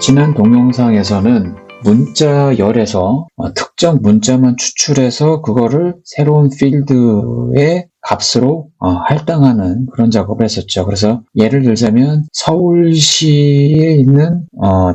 지난 동영상에서는 문자열에서 특정 문자만 추출해서 그거를 새로운 필드의 값으로 할당하는 그런 작업을 했었죠. 그래서 예를 들자면 서울시에 있는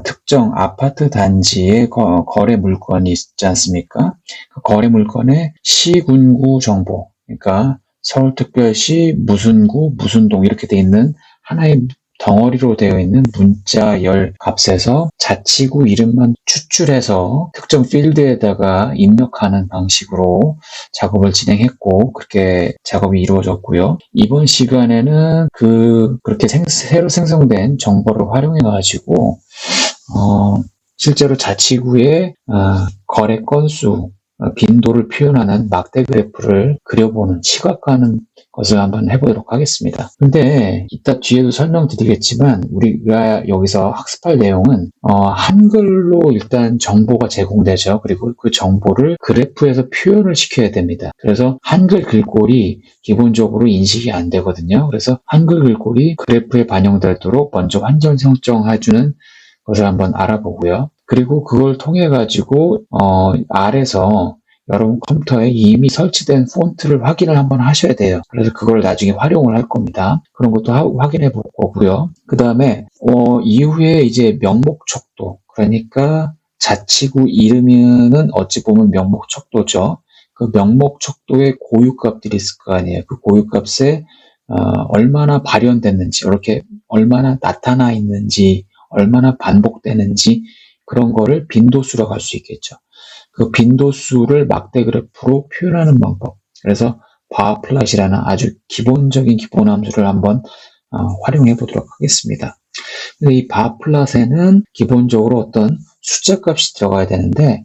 특정 아파트 단지의 거래 물건이 있지 않습니까? 그 거래 물건의 시군구 정보, 그러니까 서울특별시 무슨 구 무슨 동 이렇게 돼 있는 하나의 덩어리로 되어 있는 문자열 값에서 자치구 이름만 추출해서 특정 필드에다가 입력하는 방식으로 작업을 진행했고, 그렇게 작업이 이루어졌고요. 이번 시간에는 그렇게 새로 생성된 정보를 활용해 가지고 실제로 자치구의 거래 건수, 빈도를 표현하는 막대 그래프를 그려보는, 시각화하는 것을 한번 해보도록 하겠습니다. 근데 이따 뒤에도 설명드리겠지만 우리가 여기서 학습할 내용은 한글로 일단 정보가 제공되죠. 그리고 그 정보를 그래프에서 표현을 시켜야 됩니다. 그래서 한글 글꼴이 기본적으로 인식이 안 되거든요. 그래서 한글 글꼴이 그래프에 반영되도록 먼저 환경 설정해주는 것을 한번 알아보고요. 그리고 그걸 통해 가지고 아래서 여러분 컴퓨터에 이미 설치된 폰트를 확인을 한번 하셔야 돼요. 그래서 그걸 나중에 활용을 할 겁니다. 그런 것도 확인해 볼 거고요. 그 다음에 이후에 이제 명목척도, 그러니까 자치구 이름은 어찌 보면 명목척도죠. 그 명목척도의 고유값들이 있을 거 아니에요. 그 고유값에 얼마나 발현됐는지, 이렇게 얼마나 나타나 있는지, 얼마나 반복되는지, 그런 거를 빈도수라고 할 수 있겠죠. 그 빈도수를 막대 그래프로 표현하는 방법. 그래서 바플롯이라는 아주 기본적인 기본 함수를 한번 활용해 보도록 하겠습니다. 이 바플롯에는 기본적으로 어떤 숫자 값이 들어가야 되는데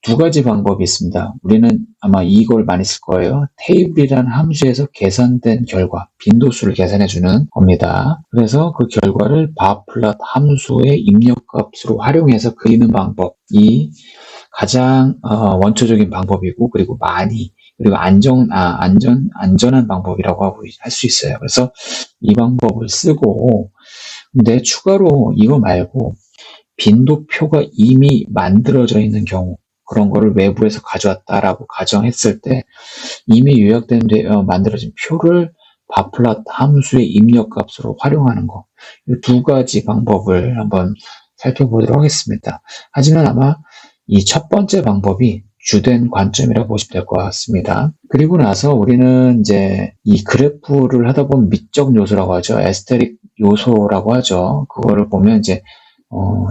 두 가지 방법이 있습니다. 우리는 아마 이걸 많이 쓸 거예요. 테이블이라는 함수에서 계산된 결과, 빈도수를 계산해주는 겁니다. 그래서 그 결과를 바플롯 함수의 입력값으로 활용해서 그리는 방법이 가장 원초적인 방법이고, 그리고 그리고 안전한 방법이라고 할 수 있어요. 그래서 이 방법을 쓰고, 근데 추가로 이거 말고 빈도표가 이미 만들어져 있는 경우, 그런 거를 외부에서 가져왔다라고 가정했을 때 이미 요약된 만들어진 표를 바플롯 함수의 입력값으로 활용하는 거, 이 두 가지 방법을 한번 살펴보도록 하겠습니다. 하지만 아마 이 첫 번째 방법이 주된 관점이라고 보시면 될 것 같습니다. 그리고 나서 우리는 이제 이 그래프를 하다 보면 미적 요소라고 하죠. 에스테릭 요소라고 하죠. 그거를 보면 이제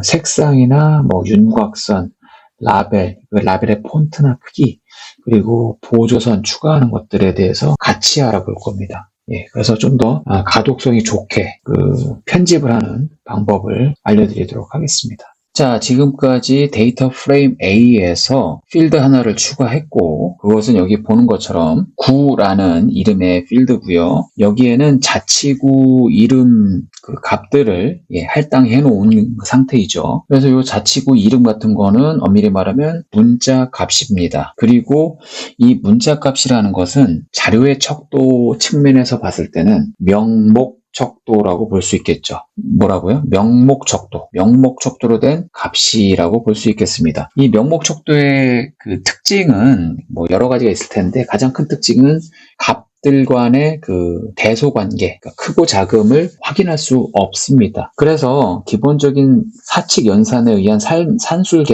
색상이나 윤곽선, 라벨의 폰트나 크기, 그리고 보조선 추가하는 것들에 대해서 같이 알아볼 겁니다. 예, 그래서 좀 더 가독성이 좋게 편집을 하는 방법을 알려드리도록 하겠습니다. 자, 지금까지 데이터 프레임 A에서 필드 하나를 추가했고, 그것은 여기 보는 것처럼 구라는 이름의 필드고요. 여기에는 자치구 이름 값들을 할당해 놓은 상태이죠. 그래서 이 자치구 이름 같은 거는 엄밀히 말하면 문자 값입니다. 그리고 이 문자 값이라는 것은 자료의 척도 측면에서 봤을 때는 명목척도라고 볼 수 있겠죠. 뭐라고요? 명목척도로 된 값이라고 볼 수 있겠습니다. 이 명목척도의 그 특징은 여러 가지가 있을 텐데, 가장 큰 특징은 값들 간의 그 대소관계, 그러니까 크고 작음을 확인할 수 없습니다. 그래서 기본적인 사칙 연산에 의한 산술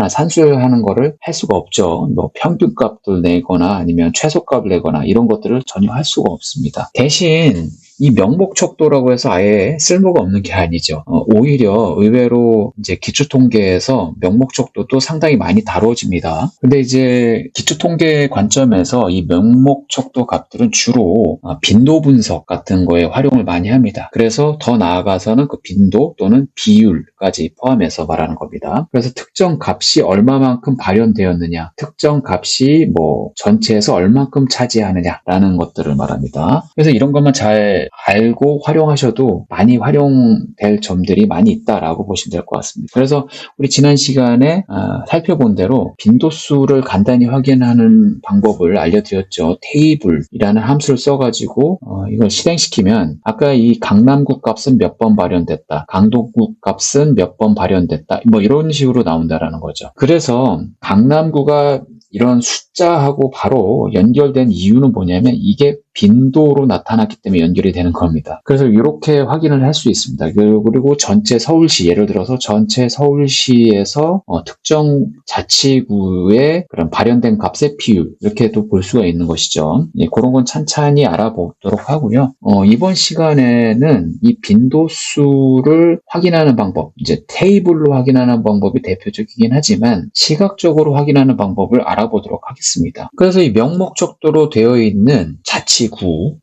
산술하는 거를 할 수가 없죠. 평균값을 내거나 아니면 최소값을 내거나 이런 것들을 전혀 할 수가 없습니다. 대신 이 명목척도라고 해서 아예 쓸모가 없는 게 아니죠. 오히려 의외로 이제 기초통계에서 명목척도도 상당히 많이 다뤄집니다. 근데 이제 기초통계 관점에서 이 명목척도 값들은 주로 빈도 분석 같은 거에 활용을 많이 합니다. 그래서 더 나아가서는 그 빈도 또는 비율까지 포함해서 말하는 겁니다. 그래서 특정 값이 얼마만큼 발현되었느냐, 특정 값이 전체에서 얼만큼 차지하느냐라는 것들을 말합니다. 그래서 이런 것만 잘 알고 활용하셔도 많이 활용될 점들이 많이 있다라고 보시면 될 것 같습니다. 그래서 우리 지난 시간에 살펴본 대로 빈도수를 간단히 확인하는 방법을 알려드렸죠. 테이블이라는 함수를 써가지고 이걸 실행시키면 아까 이 강남구 값은 몇 번 발현됐다, 강동구 값은 값은 몇 번 발현됐다. 뭐 이런 식으로 나온다라는 거죠. 그래서 강남구가 이런 숫자하고 바로 연결된 이유는 뭐냐면 이게 빈도로 나타났기 때문에 연결이 되는 겁니다. 그래서 이렇게 확인을 할 수 있습니다. 그리고 전체 서울시, 예를 들어서 전체 서울시에서 특정 자치구의 그런 발현된 값의 비율, 이렇게도 볼 수가 있는 것이죠. 예, 그런 건 찬찬히 알아보도록 하고요. 이번 시간에는 이 빈도수를 확인하는 방법, 이제 테이블로 확인하는 방법이 대표적이긴 하지만 시각적으로 확인하는 방법을 알아보도록 하겠습니다. 그래서 이 명목적도로 되어 있는 자치구,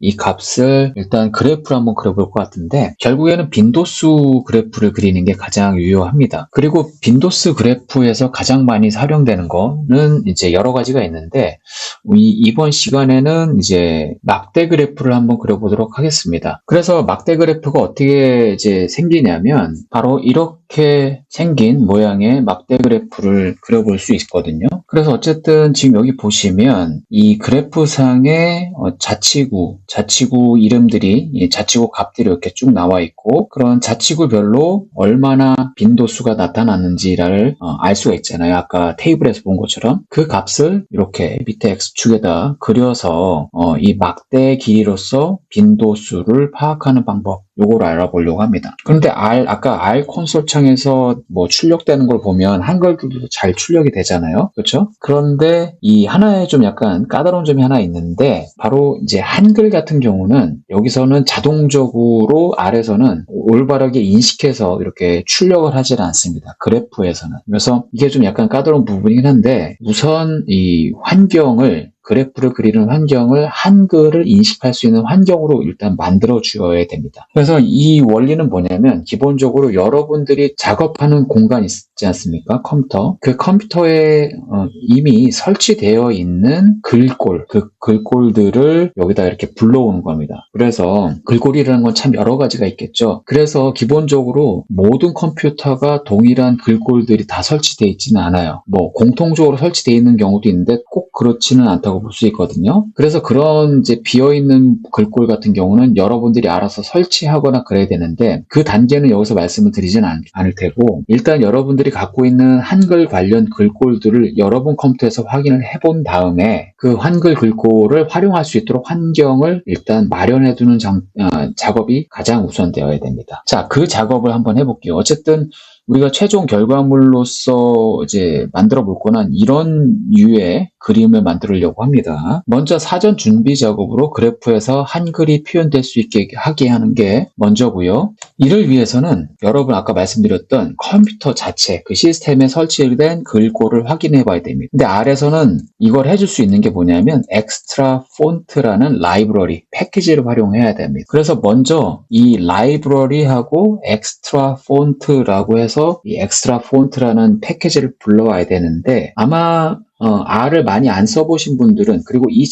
이 값을 일단 그래프를 한번 그려볼 것 같은데 결국에는 빈도수 그래프를 그리는 게 가장 유효합니다. 그리고 빈도수 그래프에서 가장 많이 사용되는 거는 이제 여러 가지가 있는데 이번 시간에는 이제 막대 그래프를 한번 그려보도록 하겠습니다. 그래서 막대 그래프가 어떻게 이제 생기냐면 바로 이렇게 생긴 모양의 막대 그래프를 그려볼 수 있거든요. 그래서 어쨌든 지금 여기 보시면 이 그래프상에 자치구 이름들이, 자치구 값들이 이렇게 쭉 나와 있고 그런 자치구별로 얼마나 빈도수가 나타났는지를 알 수가 있잖아요. 아까 테이블에서 본 것처럼 그 값을 이렇게 밑에 X축에다 그려서 이 막대 길이로서 빈도수를 파악하는 방법, 요거를 알아보려고 합니다. 그런데 아까 R 콘솔 창에서 뭐 출력되는 걸 보면 한글들도 잘 출력이 되잖아요. 그렇죠? 그런데 이 하나에 좀 약간 까다로운 점이 하나 있는데 바로 이제 한글 같은 경우는 여기서는 자동적으로 R에서는 올바르게 인식해서 이렇게 출력을 하질 않습니다. 그래프에서는. 그래서 이게 좀 약간 까다로운 부분이긴 한데 우선 이 그래프를 그리는 환경을 한글을 인식할 수 있는 환경으로 일단 만들어 주어야 됩니다. 그래서 이 원리는 뭐냐면 기본적으로 여러분들이 작업하는 공간 있지 않습니까? 컴퓨터. 그 컴퓨터에 이미 설치되어 있는 글꼴, 그 글꼴들을 여기다 이렇게 불러오는 겁니다. 그래서 글꼴이라는 건 참 여러 가지가 있겠죠. 그래서 기본적으로 모든 컴퓨터가 동일한 글꼴들이 다 설치되어 있지는 않아요. 뭐 공통적으로 설치되어 있는 경우도 있는데 꼭 그렇지는 않다고 볼 수 있거든요. 그래서 그런 이제 비어있는 글꼴 같은 경우는 여러분들이 알아서 설치하거나 그래야 되는데 그 단계는 여기서 말씀을 드리진 않을 테고 일단 여러분들이 갖고 있는 한글 관련 글꼴들을 여러분 컴퓨터에서 확인을 해본 다음에 그 한글 글꼴을 활용할 수 있도록 환경을 일단 마련해 두는 작업이 가장 우선되어야 됩니다. 자, 그 작업을 한번 해볼게요. 어쨌든 우리가 최종 결과물로서 이제 만들어 볼 거는 이런 류의 그림을 만들려고 합니다. 먼저 사전 준비 작업으로 그래프에서 한글이 표현될 수 있게 하게 하는 게 먼저고요. 이를 위해서는 여러분 아까 말씀드렸던 컴퓨터 자체, 그 시스템에 설치된 글꼴을 확인해 봐야 됩니다. 근데 아래서는 이걸 해줄 수 있는 게 뭐냐면 엑스트라 폰트라는 라이브러리, 패키지를 활용해야 됩니다. 그래서 먼저 이 라이브러리하고 엑스트라 폰트라고 해서 이 엑스트라 폰트라는 패키지를 불러와야 되는데 아마 R을 많이 안 써보신 분들은 그리고 이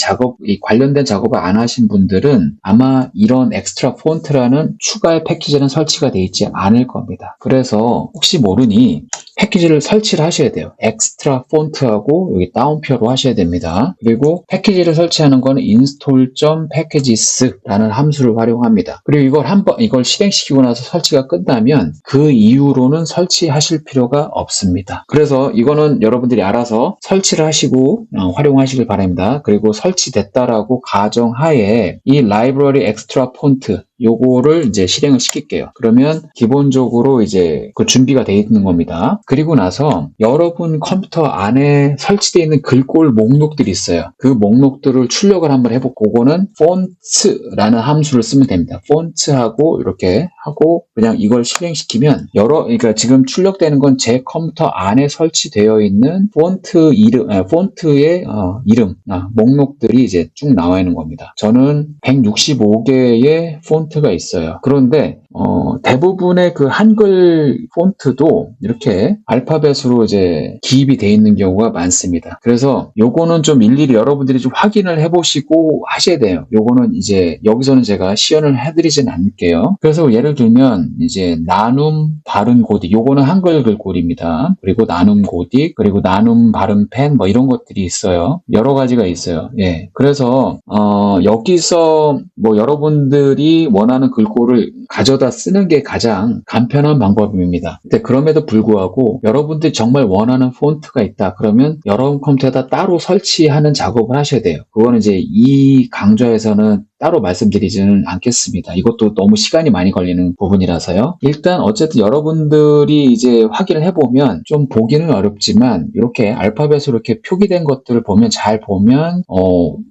관련된 작업을 안 하신 분들은 아마 이런 엑스트라 폰트라는 추가의 패키지는 설치가 되어 있지 않을 겁니다. 그래서 혹시 모르니 패키지를 설치를 하셔야 돼요. 엑스트라 폰트하고 여기 다운표로 하셔야 됩니다. 그리고 패키지를 설치하는 거는 install.packages라는 함수를 활용합니다. 그리고 이걸 실행시키고 나서 설치가 끝나면 그 이후로는 설치하실 필요가 없습니다. 그래서 이거는 여러분들이 알아서 설치를 하시고 활용하시길 바랍니다. 그리고 설치됐다라고 가정하에 이 라이브러리 엑스트라 폰트 요거를 이제 실행을 시킬게요. 그러면 기본적으로 이제 그 준비가 되어 있는 겁니다. 그리고 나서 여러분 컴퓨터 안에 설치되어 있는 글꼴 목록들이 있어요. 그 목록들을 출력을 한번 해보고 그거는 폰트라는 함수를 쓰면 됩니다. 폰트하고 이렇게 하고 그냥 이걸 실행시키면 그러니까 지금 출력되는 건 제 컴퓨터 안에 설치되어 있는 폰트의 이름, 목록들이 이제 쭉 나와 있는 겁니다. 저는 165개의 폰트가 있어요. 그런데 대부분의 그 한글 폰트도 이렇게 알파벳으로 이제 기입이 되어 있는 경우가 많습니다. 그래서 요거는 좀 일일이 여러분들이 좀 확인을 해보시고 하셔야 돼요. 요거는 이제 여기서는 제가 시연을 해드리진 않을게요. 그래서 예를 들면 이제 나눔 바른 고딕, 요거는 한글 글꼴입니다. 그리고 나눔 고딕, 그리고 나눔 바른 펜 뭐 이런 것들이 있어요. 여러 가지가 있어요. 예. 그래서 여기서 뭐 여러분들이 원하는 글꼴을 가져다 쓰는 게 가장 간편한 방법입니다. 근데 그럼에도 불구하고 여러분들이 정말 원하는 폰트가 있다. 그러면 여러분 컴퓨터에다 따로 설치하는 작업을 하셔야 돼요. 그거는 이제 이 강좌에서는 따로 말씀드리지는 않겠습니다. 이것도 너무 시간이 많이 걸리는 부분이라서요. 일단 어쨌든 여러분들이 이제 확인을 해보면 좀 보기는 어렵지만 이렇게 알파벳으로 이렇게 표기된 것들을 보면 잘 보면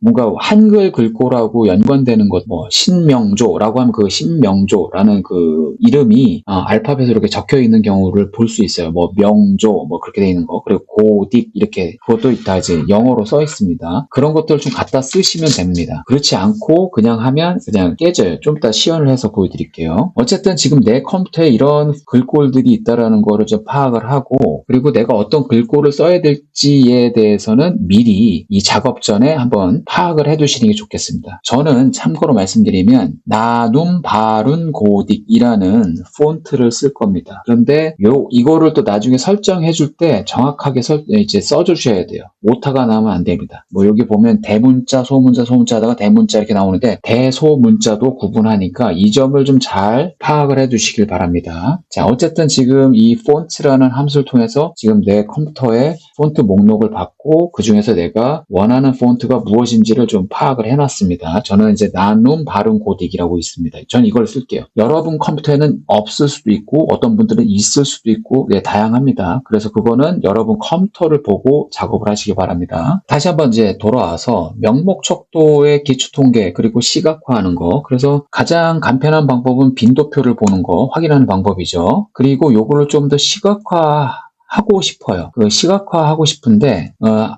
뭔가 한글 글꼴하고 연관되는 것, 뭐 신명조라고 하면 그 신명조라는 그 이름이 알파벳으로 이렇게 적혀 있는 경우를 볼 수 있어요. 뭐 명조 뭐 그렇게 돼 있는 거, 그리고 고딕 이렇게 그것도 다 이제 영어로 써 있습니다. 그런 것들을 좀 갖다 쓰시면 됩니다. 그렇지 않고 그냥 하면 그냥 깨져요. 좀 이따 시연을 해서 보여드릴게요. 어쨌든 지금 내 컴퓨터에 이런 글꼴들이 있다라는 거를 좀 파악을 하고, 그리고 내가 어떤 글꼴을 써야 될지에 대해서는 미리 이 작업 전에 한번 파악을 해 두시는 게 좋겠습니다. 저는 참고로 말씀드리면 나눔 바룬 고딕이라는 폰트를 쓸 겁니다. 그런데 이거를 또 나중에 설정해 줄 때 정확하게 이제 써주셔야 돼요. 오타가 나면 안 됩니다. 뭐 여기 보면 대문자, 소문자, 소문자 하다가 대문자 이렇게 나오는데 대소문자도 구분하니까 이 점을 좀 잘 파악을 해 두시길 바랍니다. 자, 어쨌든 지금 이 폰트라는 함수를 통해서 지금 내 컴퓨터에 폰트 목록을 받고 그 중에서 내가 원하는 폰트가 무엇인지를 좀 파악을 해놨습니다. 저는 이제 나눔 바룬 고딕이라고 있습니다. 전 이걸 쓸게요. 여러분 컴퓨터에는 없을 수도 있고 어떤 분들은 있을 수도 있고 다양합니다. 그래서 그거는 여러분 컴퓨터를 보고 작업을 하시기 바랍니다. 다시 한번 이제 돌아와서 명목 척도의 기초 통계 그리고 시각화하는 거, 그래서 가장 간편한 방법은 빈도표를 보는 거 확인하는 방법이죠. 그리고 요거를 좀 더 시각화하고 싶어요. 그 시각화하고 싶은데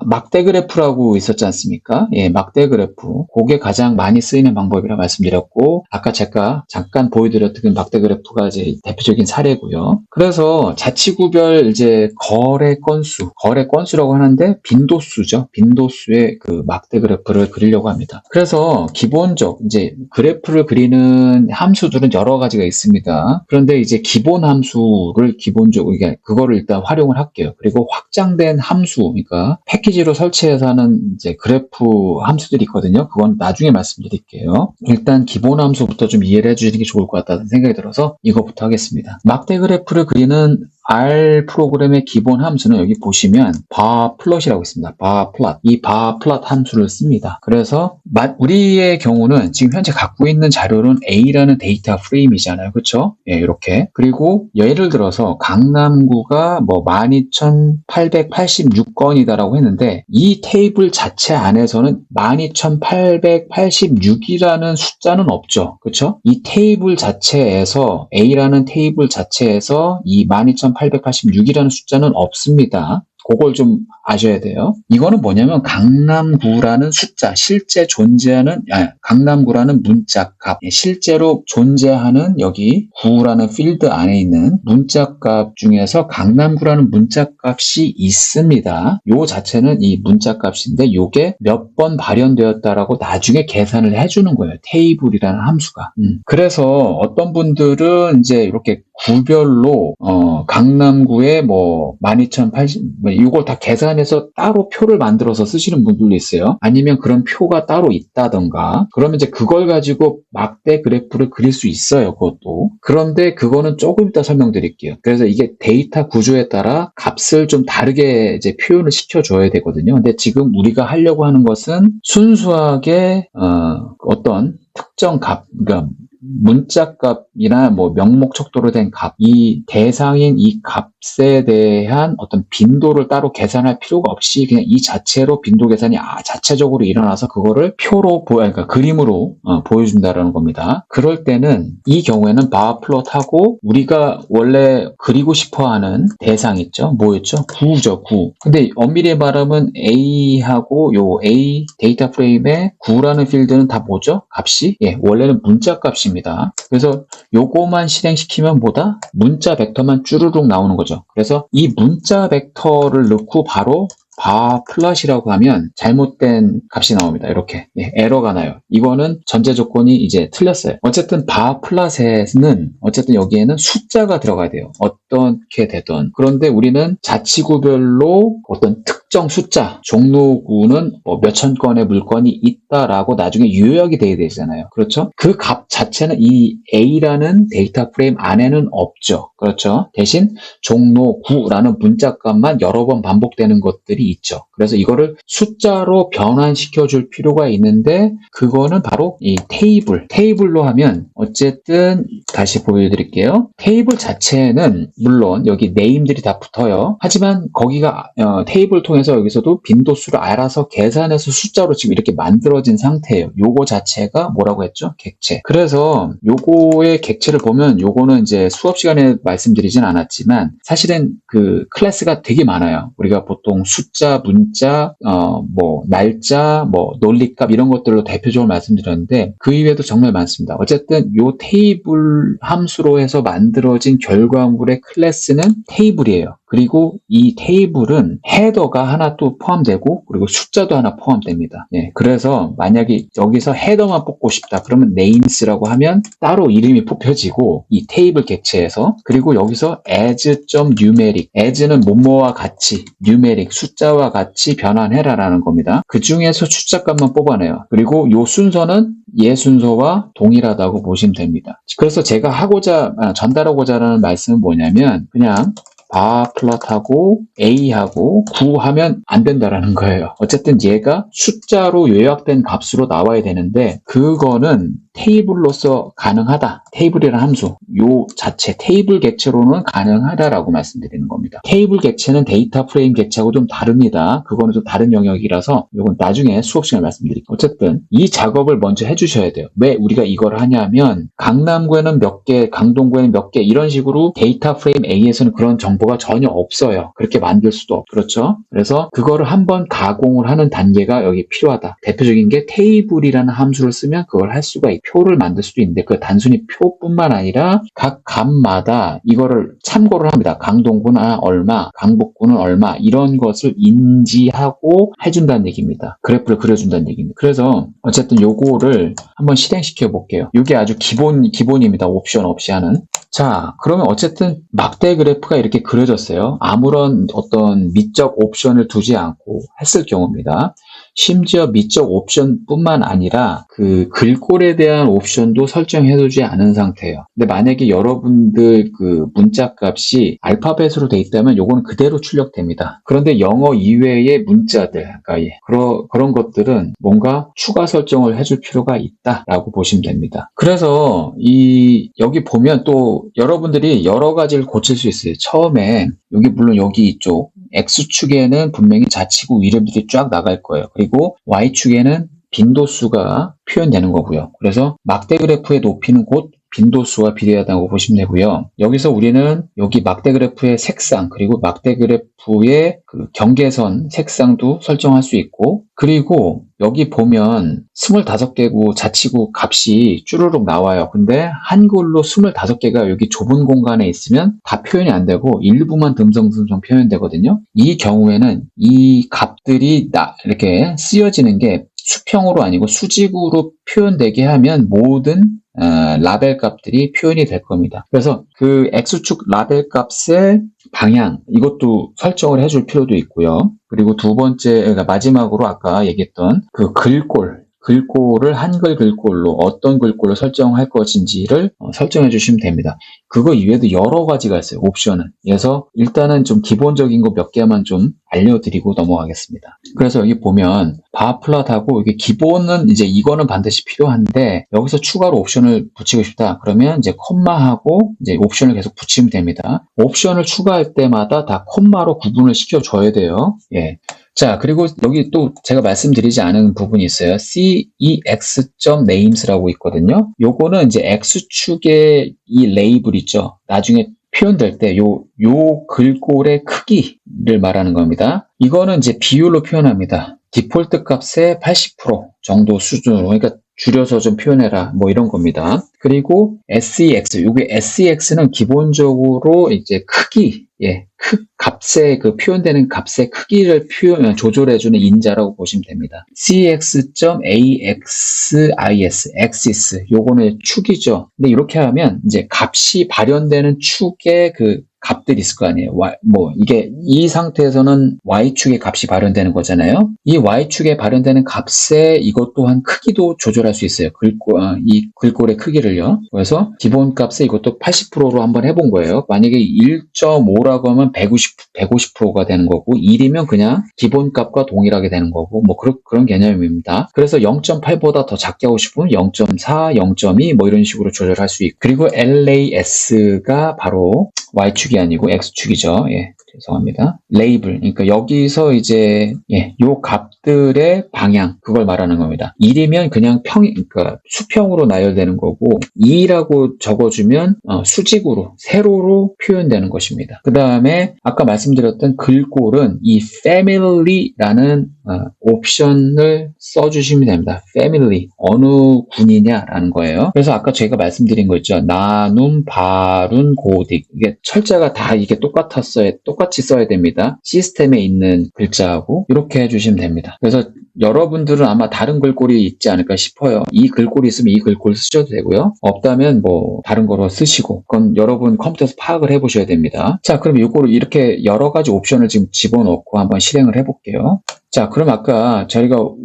막대 그래프라고 있었지 않습니까? 예, 막대 그래프. 그게 가장 많이 쓰이는 방법이라 말씀드렸고, 아까 제가 잠깐 보여드렸던 그 막대 그래프가 이제 대표적인 사례고요. 그래서 자치구별 이제 거래 건수라고 하는데 빈도수죠. 빈도수의 그 막대 그래프를 그리려고 합니다. 그래서 기본적 이제 그래프를 그리는 함수들은 여러 가지가 있습니다. 그런데 이제 기본 함수를 기본적으로 그거를 일단 활용을 할게요. 그리고 확장된 함수, 그러니까 패키지로 설치해서 하는 이제 그래프 함수들이 있거든요. 그건 나중에 말씀드릴게요. 일단 기본 함수부터 좀 이해를 해주시는 게 좋을 것 같다는 생각이 들어서 이거부터 하겠습니다. 막대 그래프를 그리는 R 프로그램의 기본 함수는 여기 보시면 bar plot이라고 있습니다. bar plot. 이 bar plot 함수를 씁니다. 그래서 우리의 경우는 지금 현재 갖고 있는 자료는 A라는 데이터 프레임이잖아요. 그렇죠? 예, 이렇게. 그리고 예를 들어서 강남구가 뭐 12,886건이다라고 했는데 이 테이블 자체 안에서는 12,886이라는 숫자는 없죠. 그렇죠? 이 테이블 자체에서 A라는 테이블 자체에서 이 12,886이라는 숫자는 없습니다. 그걸 좀 아셔야 돼요. 이거는 뭐냐면 강남구라는 숫자, 실제 존재하는 강남구라는 문자값, 실제로 존재하는 여기 구라는 필드 안에 있는 문자값 중에서 강남구라는 문자값이 있습니다. 요 자체는 이 문자값인데 요게 몇 번 발현되었다라고 나중에 계산을 해주는 거예요. 테이블이라는 함수가. 그래서 어떤 분들은 이제 이렇게 구별로 강남구에 뭐 12,080 이걸 다 계산해서 따로 표를 만들어서 쓰시는 분들도 있어요. 아니면 그런 표가 따로 있다던가, 그러면 이제 그걸 가지고 막대 그래프를 그릴 수 있어요. 그것도. 그런데 그거는 조금 이따 설명드릴게요. 그래서 이게 데이터 구조에 따라 값을 좀 다르게 이제 표현을 시켜줘야 되거든요. 근데 지금 우리가 하려고 하는 것은 순수하게 어떤 특정 값, 그러니까 문자값이나 뭐 명목 척도로 된 값, 이 대상인 이 값에 대한 어떤 빈도를 따로 계산할 필요가 없이 그냥 이 자체로 빈도 계산이 자체적으로 일어나서 그거를 표로 그러니까 그림으로 보여준다라는 겁니다. 그럴 때는 이 경우에는 바 플롯하고 우리가 원래 그리고 싶어하는 대상 있죠? 뭐였죠? 구죠, 구. 근데 엄밀히 말하면 A하고 요 A 데이터 프레임의 구라는 필드는 다 뭐죠? 값이? 예, 원래는 문자 값입니다. 그래서 요거만 실행시키면 뭐다? 문자 벡터만 쭈루룩 나오는 거죠. 그래서 이 문자 벡터를 넣고 바로 바 플롯이라고 하면 잘못된 값이 나옵니다. 이렇게 에러가 나요. 이거는 전제 조건이 이제 틀렸어요. 어쨌든 바 플롯에는 어쨌든 여기에는 숫자가 들어가야 돼요. 어떻게 되든. 그런데 우리는 자치구별로 어떤 특정 특정 숫자, 종로구는 뭐 몇천 건의 물건이 있다라고 나중에 요약이 돼야 되잖아요. 그렇죠? 그 값 자체는 이 A라는 데이터 프레임 안에는 없죠. 그렇죠? 대신 종로구라는 문자값만 여러 번 반복되는 것들이 있죠. 그래서 이거를 숫자로 변환시켜 줄 필요가 있는데 그거는 바로 이 테이블로 하면 어쨌든 다시 보여드릴게요. 테이블 자체는 물론 여기 네임들이 다 붙어요. 하지만 거기가 테이블 통해서 여기서도 빈도수를 알아서 계산해서 숫자로 지금 이렇게 만들어진 상태예요. 요거 자체가 뭐라고 했죠? 객체. 그래서 요거의 객체를 보면 요거는 이제 수업 시간에 말씀드리진 않았지만 사실은 그 클래스가 되게 많아요. 우리가 보통 숫자, 문자, 뭐 날짜, 뭐 논리값 이런 것들로 대표적으로 말씀드렸는데 그 이외에도 정말 많습니다. 어쨌든 요 테이블 함수로 해서 만들어진 결과물의 클래스는 테이블이에요. 그리고 이 테이블은 헤더가 하나 또 포함되고 그리고 숫자도 하나 포함됩니다. 예, 그래서 만약에 여기서 헤더만 뽑고 싶다 그러면 names라고 하면 따로 이름이 뽑혀지고 이 테이블 객체에서 그리고 여기서 as.numeric as는 뭐뭐와 같이 numeric 숫자와 같이 변환해라 라는 겁니다. 그 중에서 숫자 값만 뽑아내요. 그리고 요 순서는 얘 순서와 동일하다고 보시면 됩니다. 그래서 제가 전달하고자 하는 말씀은 뭐냐면 그냥 바 플롯하고 A하고 9 하면 안 된다라는 거예요. 어쨌든 얘가 숫자로 요약된 값으로 나와야 되는데 그거는 테이블로서 가능하다. 테이블이라는 함수 요 자체 테이블 객체로는 가능하다라고 말씀드리는 겁니다. 테이블 객체는 데이터 프레임 객체하고 좀 다릅니다. 그거는 좀 다른 영역이라서 이건 나중에 수업 시간에 말씀드릴게요. 어쨌든 이 작업을 먼저 해주셔야 돼요. 왜 우리가 이걸 하냐면 강남구에는 몇 개, 강동구에는 몇 개 이런 식으로 데이터 프레임 A에서는 그런 정보가 전혀 없어요. 그렇게 만들 수도 없고 그렇죠? 그래서 그거를 한번 가공을 하는 단계가 여기 필요하다. 대표적인 게 테이블이라는 함수를 쓰면 그걸 할 수가 있고 표를 만들 수도 있는데 그 단순히 표뿐만 아니라 각 값마다 이거를 참고를 합니다. 강동구는 얼마, 강북구는 얼마 이런 것을 인지하고 해준다는 얘기입니다. 그래프를 그려준다는 얘기입니다. 그래서 어쨌든 요거를 한번 실행시켜 볼게요. 이게 아주 기본입니다. 옵션 없이 하는. 자, 그러면 어쨌든 막대 그래프가 이렇게 그려졌어요. 아무런 어떤 미적 옵션을 두지 않고 했을 경우입니다. 심지어 미적 옵션뿐만 아니라 그 글꼴에 대한 옵션도 설정해두지 않은 상태예요. 근데 만약에 여러분들 그 문자 값이 알파벳으로 돼 있다면 요거는 그대로 출력됩니다. 그런데 영어 이외의 문자들, 그러니까 그런 것들은 뭔가 추가 설정을 해줄 필요가 있다라고 보시면 됩니다. 그래서 여기 보면 또 여러분들이 여러 가지를 고칠 수 있어요. 처음에 물론 여기 이쪽 X축에는 분명히 좌측 이름들이 쫙 나갈 거예요. 그리고 Y축에는 빈도수가 표현되는 거고요. 그래서 막대 그래프의 높이는 곧 빈도수와 비례하다고 보시면 되고요. 여기서 우리는 여기 막대 그래프의 색상 그리고 막대 그래프의 그 경계선 색상도 설정할 수 있고 그리고 여기 보면 25개고 자치구 값이 쭈루룩 나와요. 근데 한글로 25개가 여기 좁은 공간에 있으면 다 표현이 안 되고 일부만 듬성듬성 표현되거든요. 이 경우에는 이 값들이 이렇게 쓰여지는 게 수평으로 아니고 수직으로 표현되게 하면 모든 라벨 값들이 표현이 될 겁니다. 그래서 그 X축 라벨 값의 방향 이것도 설정을 해줄 필요도 있고요. 그리고 두 번째, 그러니까 마지막으로 아까 얘기했던 그 글꼴을 한글 글꼴로 어떤 글꼴로 설정할 것인지를 설정해 주시면 됩니다. 그거 이외에도 여러 가지가 있어요. 옵션은. 그래서 일단은 좀 기본적인 거 몇 개만 좀 알려드리고 넘어가겠습니다. 그래서 여기 보면 바 플롯하고 이게 기본은 이제 이거는 반드시 필요한데 여기서 추가로 옵션을 붙이고 싶다. 그러면 이제 콤마하고 이제 옵션을 계속 붙이면 됩니다. 옵션을 추가할 때마다 다 콤마로 구분을 시켜줘야 돼요. 예. 자, 그리고 여기 또 제가 말씀드리지 않은 부분이 있어요. cex.names라고 있거든요. 요거는 이제 X축의 이 레이블 있죠. 나중에 표현될 때 요 글꼴의 크기를 말하는 겁니다. 이거는 이제 비율로 표현합니다. 디폴트 값의 80% 정도 수준으로, 그러니까 줄여서 좀 표현해라, 뭐 이런 겁니다. 그리고 sex, 요게 sex는 기본적으로 이제 크기, 값의 그 표현되는 값의 크기를 조절해주는 인자라고 보시면 됩니다. cx.axis, axis, 요거는 축이죠. 근데 이렇게 하면 이제 값이 발현되는 축의 그 값들이 있을 거 아니에요. 이게 이 상태에서는 y축의 값이 발현되는 거잖아요. 이 y축에 발현되는 값에 이것 또한 크기도 조절할 수 있어요. 이 글꼴의 크기를요. 그래서 기본 값에 이것도 80%로 한번 해본 거예요. 만약에 1.5라고 하면 150%가 되는 거고 1이면 그냥 기본 값과 동일하게 되는 거고 뭐 그런 개념입니다. 그래서 0.8보다 더 작게 하고 싶으면 0.4, 0.2 뭐 이런 식으로 조절할 수 있고 그리고 LAS가 바로 Y축이 아니고 X축이죠. 예. 죄송합니다. 레이블. 그러니까 여기서 이제 요 값들의 방향 그걸 말하는 겁니다. 1이면 그냥 그러니까 수평으로 나열되는 거고 2라고 적어주면 수직으로 세로로 표현되는 것입니다. 그 다음에 아까 말씀드렸던 글꼴은 이 family라는 옵션을 써주시면 됩니다. family 어느 군이냐라는 거예요. 그래서 아까 제가 말씀드린 거 있죠. 나눔, 바룬, 고딕 이게 철자가 다 이게 똑같이 써야 됩니다. 시스템에 있는 글자하고 이렇게 해주시면 됩니다. 그래서 여러분들은 아마 다른 글꼴이 있지 않을까 싶어요. 이 글꼴이 있으면 이 글꼴 쓰셔도 되고요. 없다면 뭐 다른 거로 쓰시고 그건 여러분 컴퓨터에서 파악을 해보셔야 됩니다. 자, 그럼 이거를 이렇게 여러 가지 옵션을 지금 집어넣고 한번 실행을 해볼게요. 자, 그럼 아까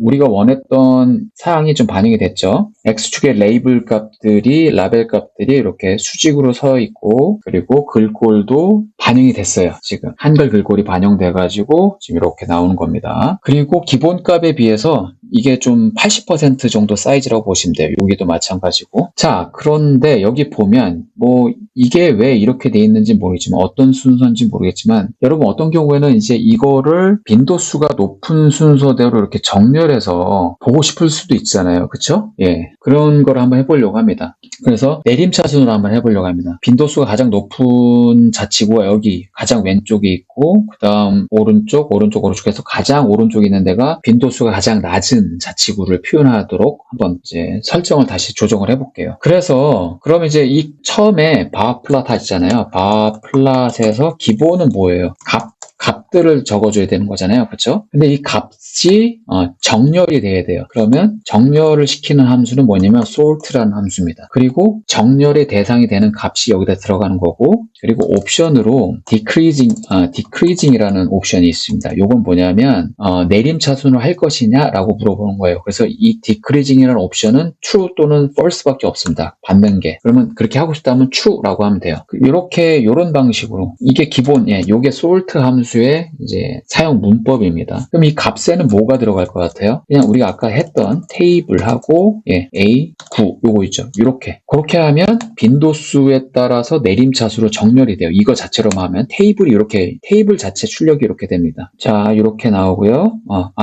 우리가 원했던 사항이 좀 반영이 됐죠. X축의 레이블 값들이, 라벨 값들이 이렇게 수직으로 서 있고, 그리고 글꼴도 반영이 됐어요. 지금 한글 글꼴이 반영돼가지고 지금 이렇게 나오는 겁니다. 그리고 기본 값에 비해서 이게 좀 80% 정도 사이즈라고 보시면 돼요. 여기도 마찬가지고. 자, 그런데 여기 보면 뭐 이게 왜 이렇게 돼 있는지 모르겠지만 어떤 순서인지 모르겠지만 여러분 어떤 경우에는 이제 이거를 빈도수가 높은 순서대로 이렇게 정렬해서 보고 싶을 수도 있잖아요. 그쵸? 예. 그런 걸 한번 해보려고 합니다. 그래서 내림차순으로 한번 해보려고 합니다. 빈도수가 가장 높은 자치구가 여기 가장 왼쪽에 있고 그 다음 오른쪽 해서 가장 오른쪽에 있는 데가 빈도수가 가장 낮은 자치구를 표현하도록 한번 이제 설정을 다시 조정을 해볼게요. 그래서 그럼 이제 이 처음에 바 플랫 하시잖아요. 바 플랫에서 기본은 뭐예요? 값들을 적어줘야 되는 거잖아요. 그렇죠? 근데 이 값이 정렬이 돼야 돼요. 그러면 정렬을 시키는 함수는 뭐냐면 sort라는 함수입니다. 그리고 정렬의 대상이 되는 값이 여기다 들어가는 거고 그리고 옵션으로 decreasing이라는 옵션이 있습니다. 이건 뭐냐면 내림차순을 할 것이냐라고 물어보는 거예요. 그래서 이 decreasing이라는 옵션은 true 또는 false밖에 없습니다. 받는 게. 그러면 그렇게 하고 싶다면 true라고 하면 돼요. 이런 방식으로 이게 기본, 이게 sort 함수의 이제 사용 문법입니다. 그럼 이 값에는 뭐가 들어갈 것 같아요? 그냥 우리가 아까 했던 테이블하고 A9 요거 있죠. 그렇게 하면 빈도수에 따라서 내림차수로 정렬이 돼요. 이거 자체로만 하면 테이블 자체 출력이 이렇게 됩니다. 자, 이렇게 나오고요.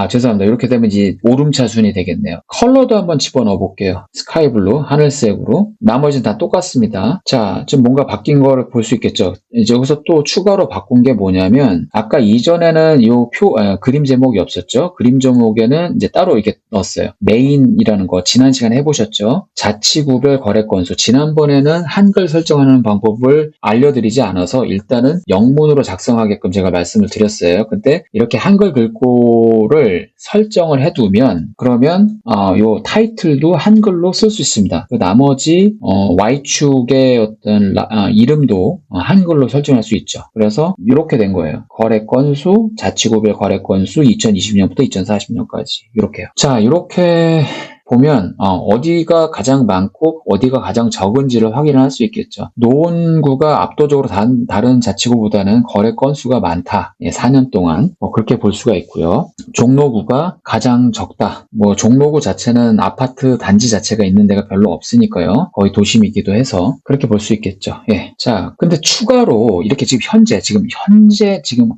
죄송합니다. 이렇게 되면 이제 오름차순이 되겠네요. 컬러도 한번 집어넣어 볼게요. 스카이블루, 하늘색으로. 나머지는 다 똑같습니다. 자, 지금 뭔가 바뀐 거를 볼 수 있겠죠. 이제 여기서 또 추가로 바꾼 게 뭐냐면 아까 이전에는 그림 제목이 없었죠. 그림 제목에는 이제 따로 이렇게 넣었어요. 메인이라는 거 지난 시간에 해보셨죠. 자치구별 거래 건수. 지난번에는 한글 설정하는 방법을 알려드리지 않아서 일단은 영문으로 작성하게끔 제가 말씀을 드렸어요. 근데 이렇게 한글 글꼴을 설정을 해두면 그러면 요 타이틀도 한글로 쓸 수 있습니다. 그 나머지 Y축의 어떤 이름도 한글로 설정할 수 있죠. 그래서 이렇게 된 거예요. 거래 건수, 자치구별 거래 건수 2020년부터 2040년까지 이렇게요. 자, 이렇게 보면 어디가 가장 많고 어디가 가장 적은지를 확인을 할 수 있겠죠. 노원구가 압도적으로 다른 자치구보다는 거래 건수가 많다. 4년 동안 그렇게 볼 수가 있고요. 종로구가 가장 적다. 종로구 자체는 아파트 단지 자체가 있는 데가 별로 없으니까요. 거의 도심이기도 해서 그렇게 볼 수 있겠죠. 자, 근데 추가로 이렇게 지금 현재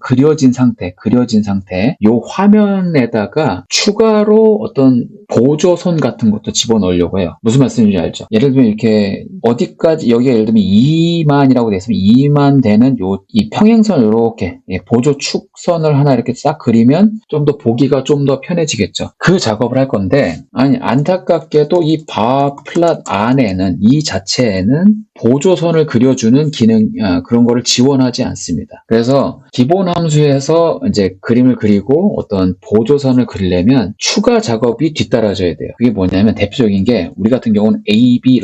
그려진 상태 요 화면에다가 추가로 어떤 보조선 같은 것도 집어넣으려고 해요. 무슨 말씀인지 알죠? 예를 들면 이렇게 어디까지 여기가 예를 들면 2만이라고 되어 있으면 2만 되는 이 평행선을 이렇게 보조 축선을 하나 이렇게 싹 그리면 좀 더 보기가 좀 더 편해지겠죠. 그 작업을 할 건데 안타깝게도 이 바 플랫 안에는 이 자체에는 보조선을 그려주는 기능 그런 거를 지원하지 않습니다. 그래서 기본 함수에서 이제 그림을 그리고 어떤 보조선을 그리려면 추가 작업이 뒤따라져야 돼요. 그게 뭐냐면 대표적인 게 우리 같은 경우는 AB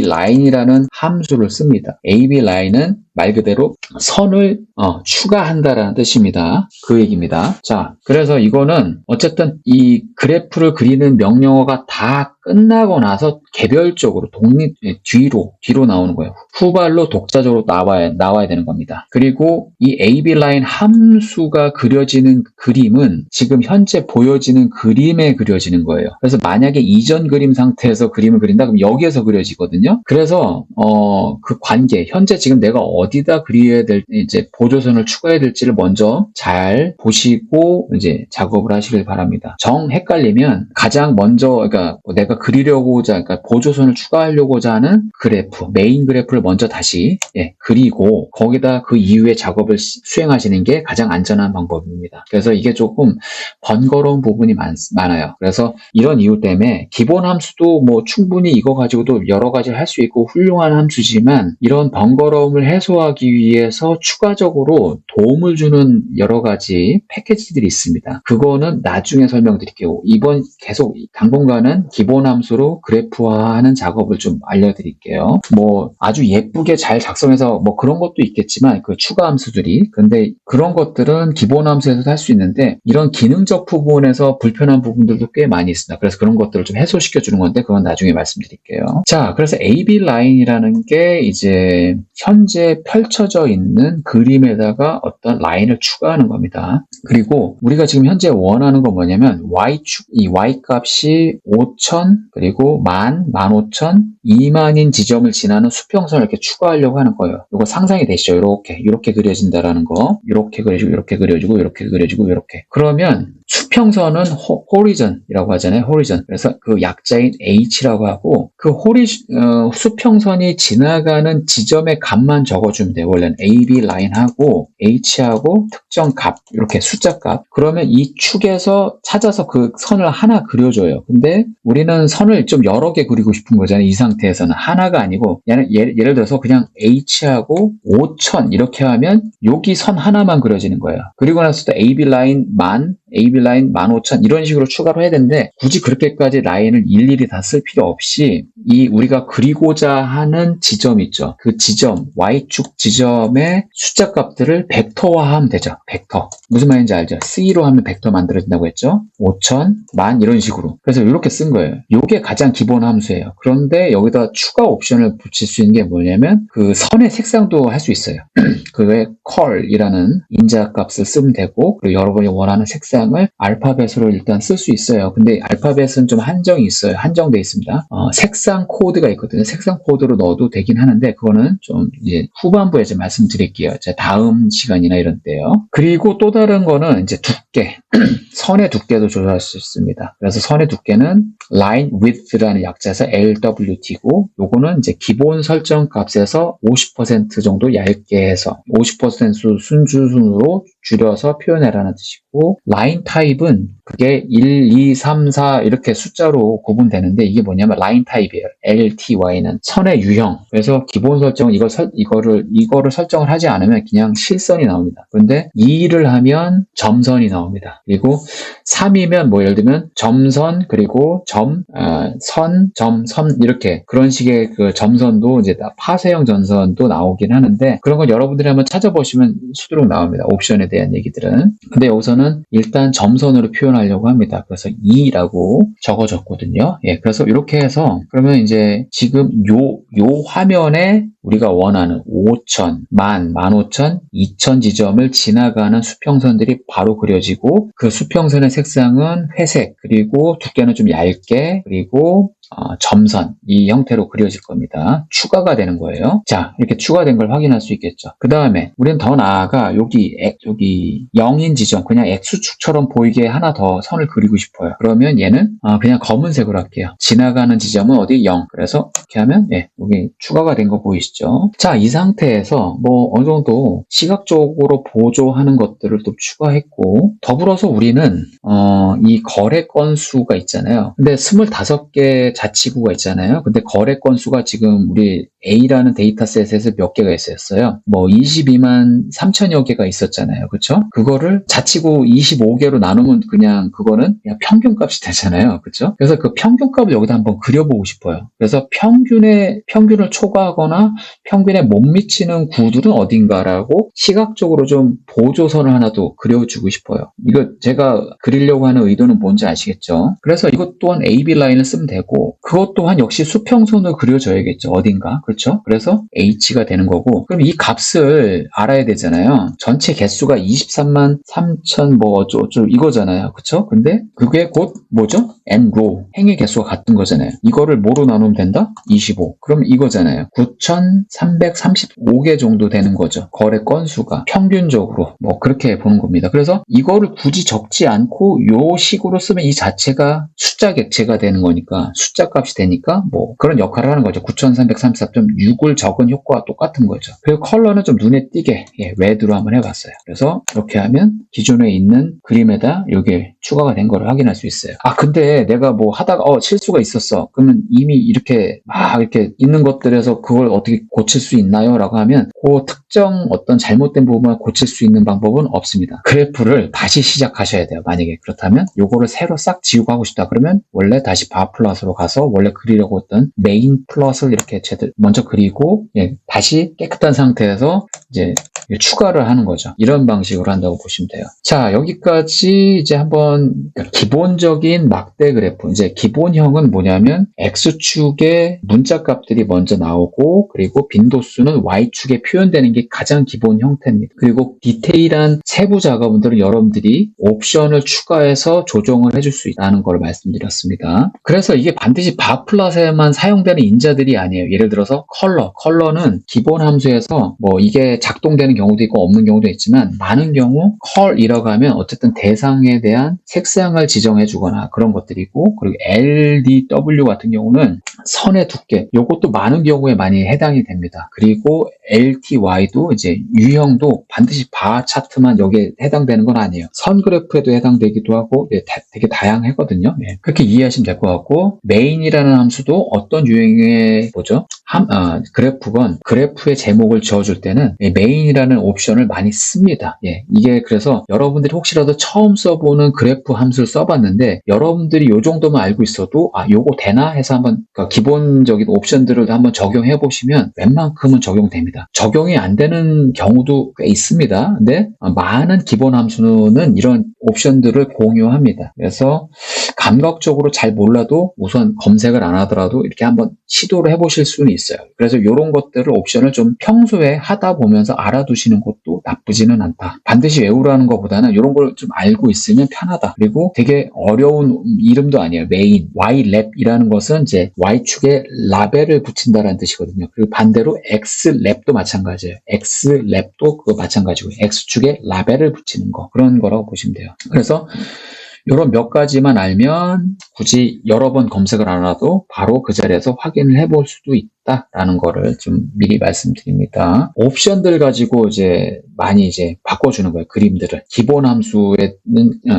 라인이라는 함수를 씁니다. AB 라인은 말 그대로 선을 추가한다라는 뜻입니다. 그 얘기입니다. 자, 그래서 이거는 어쨌든 이 그래프를 그리는 명령어가 다 끝나고 나서 개별적으로 뒤로 나오는 거예요. 후발로 독자적으로 나와야 되는 겁니다. 그리고 이 AB 라인 함수가 그려지는 그림은 지금 현재 보여지는 그림에 그려지는 거예요. 그래서 만약에 이전 그림 상태에서 그림을 그린다 그럼 여기에서 그려지거든요. 그래서 그 관계, 현재 지금 내가 어디다 그려야 될 이제 보조선을 추가해야 될지를 먼저 잘 보시고 이제 작업을 하시길 바랍니다. 정 헷갈리면 가장 먼저 그러니까 내가 그리려고자 그러니까 보조선을 추가하려고자 하는 그래프, 메인 그래프를 먼저 다시 그리고 거기다 그 이후에 작업을 수행하시는 게 가장 안전한 방법입니다. 그래서 이게 조금 번거로운 부분이 많아요. 그래서 이런 이유 때문에 기본 함수도 뭐 충분히 이거 가지고도 여러 가지를 할 수 있고 훌륭한 함수지만 이런 번거로움을 해소하기 위해서 추가적으로 도움을 주는 여러 가지 패키지들이 있습니다. 그거는 나중에 설명드릴게요. 이번 계속 당분간은 기본 함수로 그래프화하는 작업을 좀 알려드릴게요. 뭐 아주 예쁘게 잘 작성해서 뭐 그런 것도 있겠지만 그 추가 함수들이 근데 그런 것들은 기본 함수에서도 할 수 있는데 이런 기능적 부분에서 불편한 부분들도 꽤 많이 있습니다. 그래서 그런 것들을 좀 해소시켜 주는 건데 그건 나중에 말씀드릴게요. 자, 그래서 AB 라인이라는 게 이제 현재 펼쳐져 있는 그림에다가 어떤 라인을 추가하는 겁니다. 그리고 우리가 지금 현재 원하는 건 뭐냐면 이 Y 값이 5,000 그리고 15,000, 2만인 지점을 지나는 수평선을 이렇게 추가하려고 하는 거예요. 이거 상상이 되시죠? 이렇게 그려진다라는 거. 이렇게 그려지고, 이렇게 그려지고, 이렇게 그려지고, 이렇게. 그러면 수평선은 호리전이라고 하잖아요. 호리전. 그래서 그 약자인 H라고 하고 그 수평선이 지나가는 지점의 값만 적어주면 돼요. 원래는 AB 라인하고 H하고 특정 값 이렇게 숫자 값. 그러면 이 축에서 찾아서 그 선을 하나 그려줘요. 근데 우리는 선을 좀 여러 개 그리고 싶은 거잖아요. 이 상태에서는 하나가 아니고 예를 들어서 그냥 H하고 5,000 이렇게 하면 여기 선 하나만 그려지는 거예요. 그리고 나서 또 AB 라인 15,000 이런 식으로 추가로 해야 되는데 굳이 그렇게까지 라인을 일일이 다 쓸 필요 없이 이 우리가 그리고자 하는 지점 있죠. 그 지점 Y축 지점의 숫자 값들을 벡터화하면 되죠. 벡터. 무슨 말인지 알죠? C로 하면 벡터 만들어진다고 했죠. 5,000, 10,000 이런 식으로. 그래서 이렇게 쓴 거예요. 이게 가장 기본 함수예요. 그런데 여기다 추가 옵션을 붙일 수 있는 게 뭐냐면 그 선의 색상도 할 수 있어요. 그게 col이라는 인자 값을 쓰면 되고 그리고 여러분이 원하는 색상을 알파벳으로 일단 쓸 수 있어요. 근데 알파벳은 좀 한정이 있어요. 한정돼 있습니다. 색상 코드가 있거든요. 색상 코드로 넣어도 되긴 하는데 그거는 좀 이제 후반부에 좀 말씀드릴게요. 다음 시간이나 이런 때요. 그리고 또 다른 거는 이제 두께. 선의 두께도 조절할 수 있습니다. 그래서 선의 두께는 line width라는 약자에서 LWT고 요거는 이제 기본 설정 값에서 50% 정도 얇게 해서 50% 순주순으로 줄여서 표현해라는 뜻이고 라인 타입은 그게 1, 2, 3, 4 이렇게 숫자로 구분되는데 이게 뭐냐면 라인 타입이에요. LTY는 선의 유형. 그래서 기본 설정은 이거를 설정을 하지 않으면 그냥 실선이 나옵니다. 그런데 2를 하면 점선이 나옵니다. 그리고 3이면 뭐 예를 들면 점선 그리고 선 이렇게 그런 식의 그 점선도 이제 파쇄형 점선도 나오긴 하는데 그런 건 여러분들이 한번 찾아보시면 수두룩 나옵니다. 옵션에 대한 얘기들은. 근데 여기서는 일단 점선으로 표현하려고 합니다. 그래서 2라고 적어줬거든요. 예, 그래서 이렇게 해서 그러면 이제 지금 요 화면에 우리가 원하는 5,000, 15,000, 2,000 지점을 지나가는 수평선들이 바로 그려지고 그 수평선의 색상은 회색 그리고 두께는 좀 얇게 그리고 점선 이 형태로 그려질 겁니다. 추가가 되는 거예요. 자, 이렇게 추가된 걸 확인할 수 있겠죠. 그 다음에 우리는 더 나아가 여기 0인 지점 그냥 X축처럼 보이게 하나 더 선을 그리고 싶어요. 그러면 얘는 그냥 검은색으로 할게요. 지나가는 지점은 어디 0. 그래서 이렇게 하면 여기 추가가 된 거 보이시죠? 자, 이 상태에서 뭐 어느 정도 시각적으로 보조하는 것들을 또 추가했고 더불어서 우리는 이 거래 건수가 있잖아요. 근데 25개 자치구가 있잖아요. 근데 거래 건수가 지금 우리 A라는 데이터셋에서 몇 개가 있었어요. 뭐 22만 3천여 개가 있었잖아요. 그렇죠? 그거를 자치구 25개로 나누면 그냥 그거는 그냥 평균값이 되잖아요. 그렇죠? 그래서 그 평균값을 여기다 한번 그려보고 싶어요. 그래서 평균을 초과하거나 평균에 못 미치는 구들은 어딘가라고 시각적으로 좀 보조선을 하나도 그려주고 싶어요. 이거 제가 그리려고 하는 의도는 뭔지 아시겠죠? 그래서 이것 또한 AB 라인을 쓰면 되고 그것 또한 역시 수평선을 그려줘야겠죠. 어딘가. 그렇죠? 그래서 H가 되는 거고 그럼 이 값을 알아야 되잖아요. 전체 개수가 23만 3천 뭐 어쩌고 이거잖아요. 그렇죠? 근데 그게 곧 뭐죠? n로 행의 개수가 같은 거잖아요. 이거를 뭐로 나누면 된다? 25. 그럼 이거잖아요. 9,335개 정도 되는 거죠. 거래 건수가 평균적으로 뭐 그렇게 보는 겁니다. 그래서 이거를 굳이 적지 않고 요 식으로 쓰면 이 자체가 숫자 객체가 되는 거니까 숫자 값이 되니까 뭐 그런 역할을 하는 거죠. 9,334.6을 적은 효과와 똑같은 거죠. 그리고 컬러는 좀 눈에 띄게 레드로 한번 해봤어요. 그래서 이렇게 하면 기존에 있는 그림에다 이게 추가가 된 거를 확인할 수 있어요. 근데 내가 뭐 하다가 실수가 있었어. 그러면 이미 이렇게 막 이렇게 있는 것들에서 그걸 어떻게 고칠 수 있나요? 라고 하면 그 특정 어떤 잘못된 부분을 고칠 수 있는 방법은 없습니다. 그래프를 다시 시작하셔야 돼요. 만약에 그렇다면 요거를 새로 싹 지우고 하고 싶다 그러면 원래 다시 바 플롯으로 가서 원래 그리려고 했던 메인 플롯을 이렇게 먼저 그리고 다시 깨끗한 상태에서 이제 추가를 하는 거죠. 이런 방식으로 한다고 보시면 돼요. 자, 여기까지 이제 한번 기본적인 막대 그래프, 이제 기본형은 뭐냐면 X축에 문자 값들이 먼저 나오고 그리고 빈도수는 Y축에 표현되는 게 가장 기본 형태입니다. 그리고 디테일한 세부 작업들은 여러분들이 옵션을 추가해서 조정을 해줄 수 있다는 걸 말씀드렸습니다. 그래서 이게 반드시 바 플롯에만 사용되는 인자들이 아니에요. 예를 들어서 컬러는 기본 함수에서 뭐 이게 작동되는 경우도 있고 없는 경우도 있지만 많은 경우 컬이라고 하면 어쨌든 대상에 대한 색상을 지정해 주거나 그런 것들이고 그리고 LDW 같은 경우는 선의 두께 이것도 많은 경우에 많이 해당이 됩니다. 그리고 LTY도 이제 유형도 반드시 바 차트만 여기에 해당되는 건 아니에요. 선 그래프에도 해당되기도 하고 되게 다양하거든요. 그렇게 이해하시면 될 것 같고 메인이라는 함수도 어떤 유형의 그래프건 그래프의 제목을 지어줄 때는 메인이라는 옵션을 많이 씁니다. 이게 그래서 여러분들이 혹시라도 처음 써보는 그래프 함수를 써봤는데 여러분들이 요 정도만 알고 있어도 요거 되나 해서 한번 기본적인 옵션들을 한번 적용해 보시면 웬만큼은 적용됩니다. 적용이 안 되는 경우도 꽤 있습니다. 근데 많은 기본 함수는 이런 옵션들을 공유합니다. 그래서 감각적으로 잘 몰라도 우선 검색을 안 하더라도 이렇게 한번 시도를 해보실 수는 있어요. 그래서 이런 것들을 옵션을 좀 평소에 하다 보면서 알아두시는 것도 나쁘지는 않다. 반드시 외우라는 것보다는 이런 걸 좀 알고 있으면 편하다. 그리고 되게 어려운 이름도 아니에요. 메인, Y랩이라는 것은 이제 Y축에 라벨을 붙인다는 뜻이거든요. 그리고 반대로 X랩도 마찬가지예요. X랩도 그거 마찬가지고 X축에 라벨을 붙이는 거 그런 거라고 보시면 돼요. 그래서 이런 몇 가지만 알면 굳이 여러 번 검색을 안 하도 바로 그 자리에서 확인을 해볼 수도 있다라는 거를 좀 미리 말씀드립니다. 옵션들 가지고 이제 많이 이제 바꿔주는 거예요. 그림들을. 기본 함수에는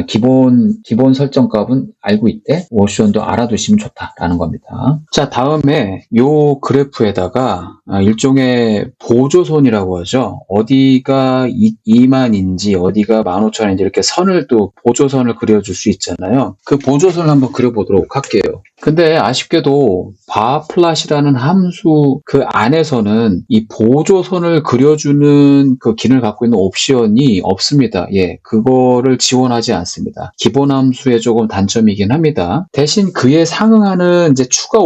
기본 설정 값은 알고 있대. 옵션도 알아두시면 좋다라는 겁니다. 자, 다음에 요 그래프에다가 일종의 보조선이라고 하죠. 어디가 2만인지 어디가 15,000인지 이렇게 선을 또 보조선을 그려줄 수 있잖아요. 그 보조선을 한번 그려보도록 할게요. 근데 아쉽게도 바플롯이라는 함수 그 안에서는 이 보조선을 그려주는 그 기능을 갖고 있는 옵션이 없습니다. 그거를 지원하지 않습니다. 기본 함수의 조금 단점이긴 합니다. 대신 그에 상응하는 이제 추가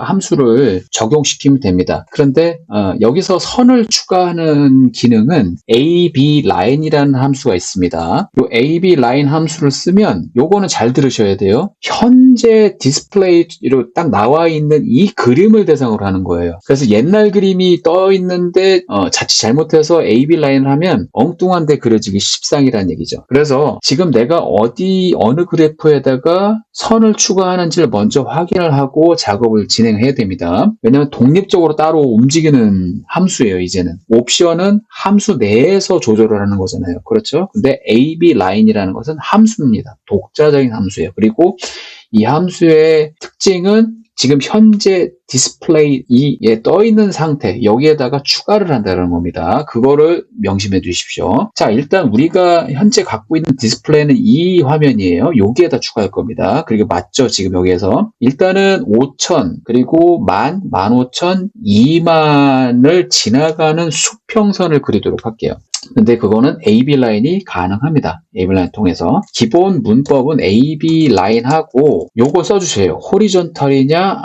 함수를 적용시키면 됩니다. 그런데 여기서 선을 추가하는 기능은 AB 라인이라는 함수가 있습니다. 이 AB 라인 함수를 쓰면 요거는 잘 들으셔야 돼요. 현재 디스플레이로 딱 나와 있는 이 그림을 대상으로 하는 거예요. 그래서 옛날 그림이 떠 있는데 자칫 잘못해서 AB 라인을 하면 엉뚱한데 그려지기 십상이라는 얘기죠. 그래서 지금 내가 어느 그래프에다가 선을 추가하는지를 먼저 확인을 하고 작업을 진행해야 됩니다. 왜냐하면 독립적으로 따로 움직이는 함수예요. 이제는 옵션은 함수 내에서 조절을 하는 거잖아요. 그렇죠? 근데 AB 라인이라는 것은 함수입니다. 독자적인 함수예요. 그리고 이 함수의 특징은 지금 현재 디스플레이에 떠 있는 상태, 여기에다가 추가를 한다는 겁니다. 그거를 명심해 두십시오. 자, 일단 우리가 현재 갖고 있는 디스플레이는 이 화면이에요. 여기에다 추가할 겁니다. 그리고 맞죠? 지금 여기에서. 일단은 5,000, 그리고 10,000, 15,000, 20,000을 지나가는 수평선을 그리도록 할게요. 근데 그거는 AB 라인이 가능합니다. AB 라인 통해서. 기본 문법은 AB 라인하고 요거 써주세요. 호리존털이냐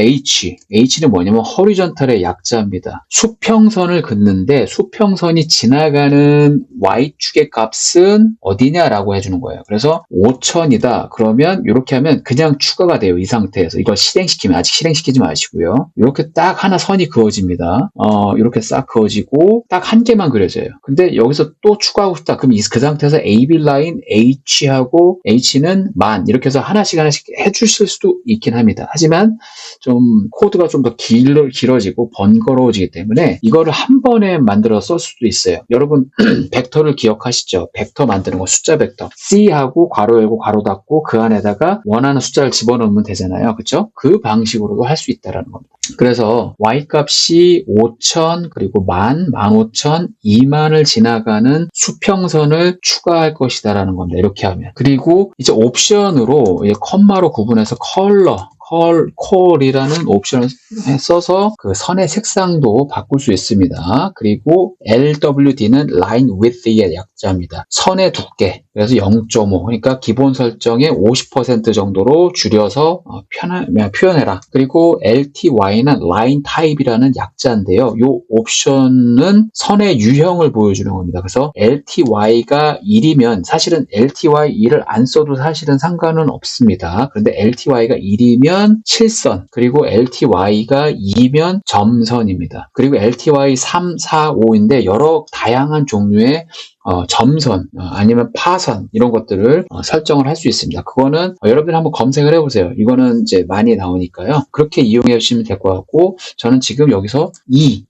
H는 뭐냐면 호리존털의 약자입니다. 수평선을 긋는데 수평선이 지나가는 Y축의 값은 어디냐라고 해주는 거예요. 그래서 5,000이다. 그러면 이렇게 하면 그냥 추가가 돼요. 이 상태에서. 이걸 실행시키면 아직 실행시키지 마시고요. 이렇게 딱 하나 선이 그어집니다. 이렇게 싹 그어지고 딱 한 개만 그려져요. 근데 여기서 또 추가하고 싶다. 그럼 그 상태에서 AB 라인 H하고 H는 10,000 이렇게 해서 하나씩 해주실 수도 있긴 합니다. 하지만 좀 코드가 좀 더 길어지고 번거로워지기 때문에 이거를 한 번에 만들어 쓸 수도 있어요. 여러분 벡터를 기억하시죠? 벡터 만드는 거 숫자 벡터 C하고 괄호 열고 괄호 닫고 그 안에다가 원하는 숫자를 집어넣으면 되잖아요. 그렇죠? 그 방식으로도 할 수 있다는 겁니다. 그래서 Y값이 5,000 그리고 10,000, 15,000, 20,000을 지나가는 수평선을 추가할 것이다라는 겁니다. 이렇게 하면. 그리고 이제 옵션으로 컴마로 구분해서 컬이라는 옵션을 써서 그 선의 색상도 바꿀 수 있습니다. 그리고 LWD는 line width의 약자입니다. 선의 두께. 그래서 0.5. 그러니까 기본 설정의 50% 정도로 줄여서 표현해라. 그리고 LTY는 line type이라는 약자인데요. 이 옵션은 선의 유형을 보여주는 겁니다. 그래서 LTY가 1이면 사실은 LTY 1을 안 써도 사실은 상관은 없습니다. 그런데 LTY가 1이면 7선, 그리고 LTY가 2면 점선입니다. 그리고 LTY 3, 4, 5인데 여러 다양한 종류의 점선 아니면 파선 이런 것들을 설정을 할 수 있습니다. 그거는 여러분들 한번 검색을 해보세요. 이거는 이제 많이 나오니까요. 그렇게 이용해 주시면 될 것 같고 저는 지금 여기서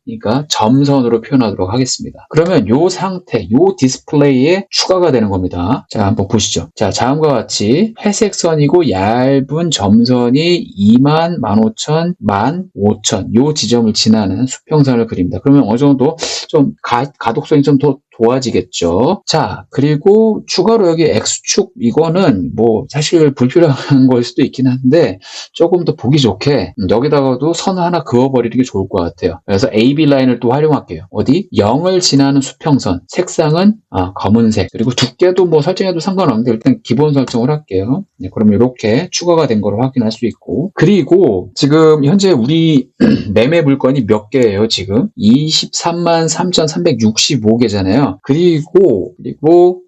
그러니까 점선으로 표현하도록 하겠습니다. 그러면 요 상태, 요 디스플레이에 추가가 되는 겁니다. 자, 한번 보시죠. 자, 다음과 같이 회색 선이고 얇은 점선이 20,000, 15,000, 15,000 요 지점을 지나는 수평선을 그립니다. 그러면 어느 정도 좀 가독성이 좀 더 도와지겠죠. 자, 그리고 추가로 여기 X축 이거는 뭐 사실 불필요한 걸 수도 있긴 한데 조금 더 보기 좋게 여기다가도 선 하나 그어버리는 게 좋을 것 같아요. 그래서 AB 라인을 또 활용할게요. 어디? 0을 지나는 수평선. 색상은 검은색. 그리고 두께도 뭐 설정해도 상관없는데 일단 기본 설정을 할게요. 네, 그러면 이렇게 추가가 된 걸 확인할 수 있고 그리고 지금 현재 우리 매매 물건이 몇 개예요? 지금 233,365개잖아요. 그리고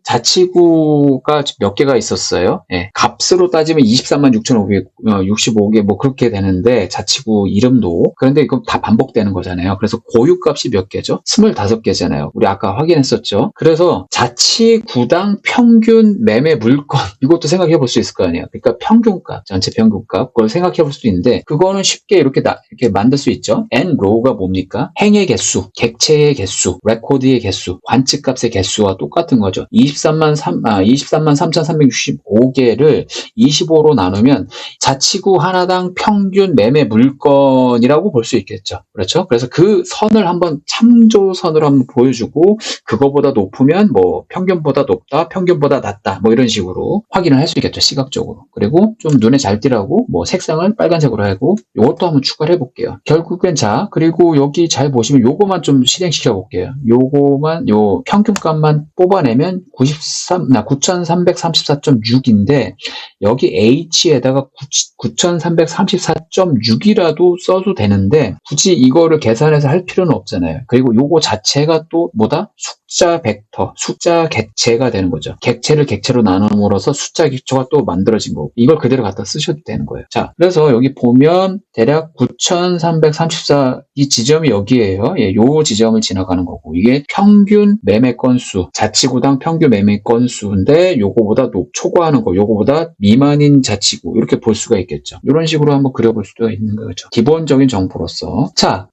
자치구가 몇 개가 있었어요. 예, 값으로 따지면 236,565개 뭐 그렇게 되는데 자치구 이름도 그런데 이거 다 반복되는 거잖아요. 그래서 고유값이 몇 개죠? 25개잖아요. 우리 아까 확인했었죠. 그래서 자치구당 평균 매매 물건 이것도 생각해 볼 수 있을 거 아니에요. 그러니까 평균값, 전체 평균값 그걸 생각해 볼 수 있는데 그거는 쉽게 이렇게 만들 수 있죠. nrow가 뭡니까? 행의 개수, 객체의 개수, 레코드의 개수, 관측값의 개수와 똑같은 거죠. 233,365개를 25로 나누면 자치구 하나당 평균 매매 물건이라고 볼 수 있겠죠. 그렇죠? 그래서 그 선을 한번 참조선으로 한번 보여주고 그거보다 높으면 뭐 평균보다 높다, 평균보다 낮다 뭐 이런 식으로 확인을 할 수 있겠죠. 시각적으로. 그리고 좀 눈에 잘 띄라고 뭐 색상을 빨간색으로 하고 이것도 한번 추가를 해볼게요. 결국엔 자 그리고 여기 잘 보시면 요거만 좀 실행시켜 볼게요. 요거만 요 평균값만 뽑아내면 9,334.6인데 여기 H에다가 9,334.6이라도 써도 되는데 굳이 이거를 계산해서 할 필요는 없잖아요. 그리고 요거 자체가 또 뭐다? 숫자 벡터, 숫자 객체가 되는 거죠. 객체를 객체로 나눔으로써 숫자 객체가 또 만들어진 거고 이걸 그대로 갖다 쓰셔도 되는 거예요. 자, 그래서 여기 보면 대략 9,334 이 지점이 여기에요. 예, 요 지점을 지나가는 거고 이게 평균 매매 건수, 자치구당 평균 매매 건수인데 요거보다 초과하는 거, 요거보다 미만인 자치구 이렇게 볼 수가 있겠죠. 이런 식으로 한번 그려볼 수도 있는 거죠. 기본적인 정보로서 자,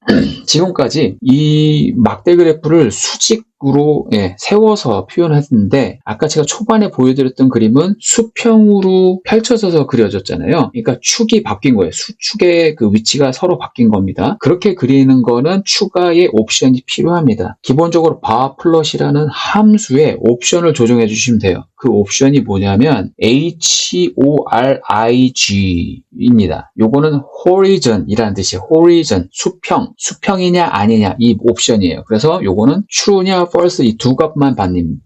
지금까지 이 막대 그래프를 수직 수직으로 세워서 표현했는데 아까 제가 초반에 보여드렸던 그림은 수평으로 펼쳐져서 그려졌잖아요. 그러니까 축이 바뀐 거예요. 수축의 그 위치가 서로 바뀐 겁니다. 그렇게 그리는 거는 추가의 옵션이 필요합니다. 기본적으로 bar plot이라는 함수에 옵션을 조정해 주시면 돼요. 그 옵션이 뭐냐면 HORIG입니다. 요거는 horizon이라는 뜻이에요. horizon, 수평이냐 아니냐 이 옵션이에요. 그래서 요거는 true냐 false 이 두 값만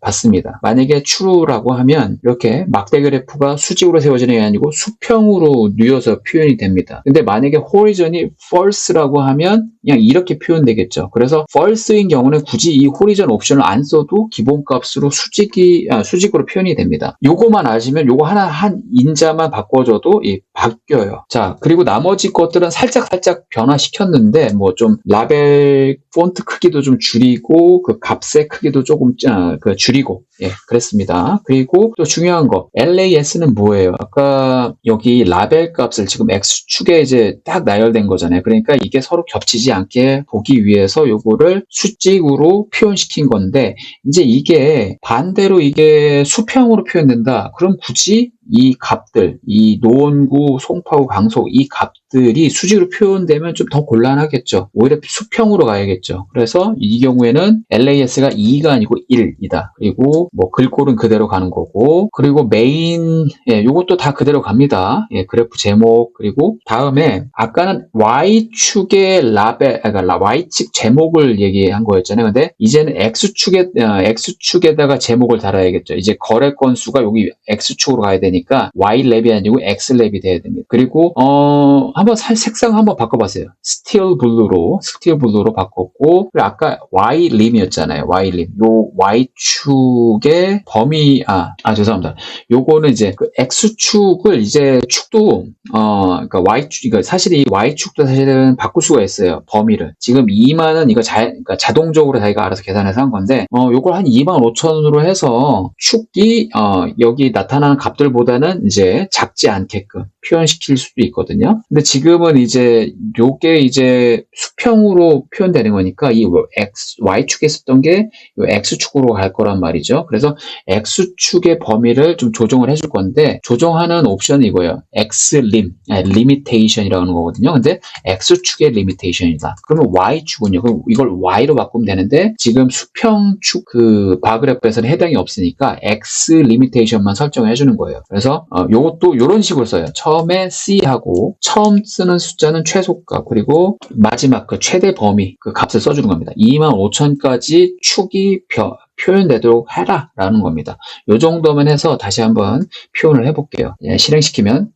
받습니다. 만약에 true라고 하면 이렇게 막대 그래프가 수직으로 세워지는 게 아니고 수평으로 뉘어서 표현이 됩니다. 근데 만약에 horizon이 false라고 하면 그냥 이렇게 표현되겠죠. 그래서 false인 경우는 굳이 이 horizon 옵션을 안 써도 기본값으로 수직으로 표현이 됩니다. 요거만 아시면 요거 한 인자만 바꿔줘도 바뀌어요. 자, 그리고 나머지 것들은 살짝 변화시켰는데 뭐 좀 라벨 폰트 크기도 좀 줄이고 그 값의 크기도 조금 줄이고 그랬습니다. 그리고 또 중요한 거 LAS는 뭐예요? 아까 여기 라벨 값을 지금 X축에 이제 딱 나열된 거잖아요. 그러니까 이게 서로 겹치지 않게 보기 위해서 요거를 수직으로 표현시킨 건데 이제 이게 반대로 이게 수평으로 표현된다. 그럼 굳이 이 값들, 이 노원구, 송파구, 강속 이 값들이 수직으로 표현되면 좀 더 곤란하겠죠. 오히려 수평으로 가야겠죠. 그래서 이 경우에는 LAS가 2가 아니고 1이다. 그리고 뭐 글꼴은 그대로 가는 거고, 그리고 메인, 요것도 다 그대로 갑니다. 그래프 제목, 그리고 다음에 아까는 Y축의 라벨, 그러니까 Y축 제목을 얘기한 거였잖아요. 근데 이제는 X축에다가 제목을 달아야겠죠. 이제 거래 건수가 여기 X축으로 가야 되니까 Y랩이 아니고 X랩이 돼야 됩니다. 그리고 한번 색상 한번 바꿔봤어요. 스틸 블루로 바꿨고, 그리고 아까 Y림이었잖아요. Y림. 요 Y축의 범위, 죄송합니다. 요거는 이제 그 X축을 이제 축도, 그러니까 Y축, 사실 이 Y축도 사실은 바꿀 수가 있어요. 범위를. 지금 2만은 이거 그러니까 자동적으로 자기가 알아서 계산해서 한 건데, 요걸 한 25,000으로 해서 축이, 여기 나타나는 값들보다는 이제 작지 않게끔 표현시킬 수도 있거든요. 근데 지금은 이제 요게 이제 수평으로 표현되는 거니까 이 Y축에 썼던 게 X축으로 갈 거란 말이죠. 그래서 X축의 범위를 좀 조정을 해줄 건데 조정하는 옵션이 이거예요. Xlim, limitation이라고 하는 거거든요. 근데 X축의 limitation이다. 그러면 Y축은요. 그럼 이걸 Y로 바꾸면 되는데 지금 수평축 그 바그래프에서는 해당이 없으니까 X limitation만 설정해 주는 거예요. 그래서 요것도 이런 식으로 써요. 처음에 C하고 처음 쓰는 숫자는 최소값 그리고 마지막 그 최대 범위 그 값을 써주는 겁니다. 25,000까지 축이 표현되도록 해라 라는 겁니다. 요 정도만 해서 다시 한번 표현을 해볼게요. 실행시키면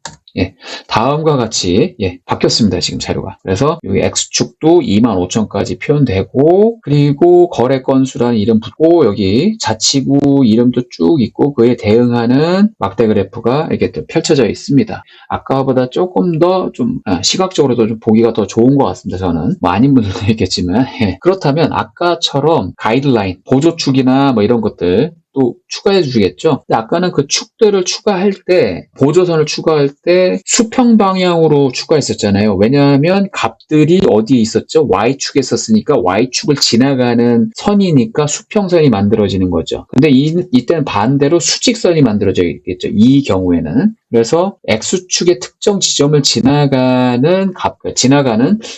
다음과 같이 바뀌었습니다. 지금 자료가. 그래서 여기 X축도 25,000까지 표현되고 그리고 거래 건수라는 이름 붙고 여기 자치구 이름도 쭉 있고 그에 대응하는 막대 그래프가 이렇게 또 펼쳐져 있습니다. 아까보다 조금 더 좀 시각적으로도 좀 보기가 더 좋은 것 같습니다. 저는 뭐 아닌 분들도 있겠지만 그렇다면 아까처럼 가이드라인 보조축이나 뭐 이런 것들 또 추가해 주시겠죠. 근데 아까는 그 축들을 추가할 때 보조선을 추가할 때 수평 방향으로 추가했었잖아요. 왜냐하면 값들이 어디에 있었죠? Y축에 있었으니까 Y축을 지나가는 선이니까 수평선이 만들어지는 거죠. 근데 이때는 반대로 수직선이 만들어져야겠죠. 이 경우에는. 그래서 X축의 특정 지점을 지나가는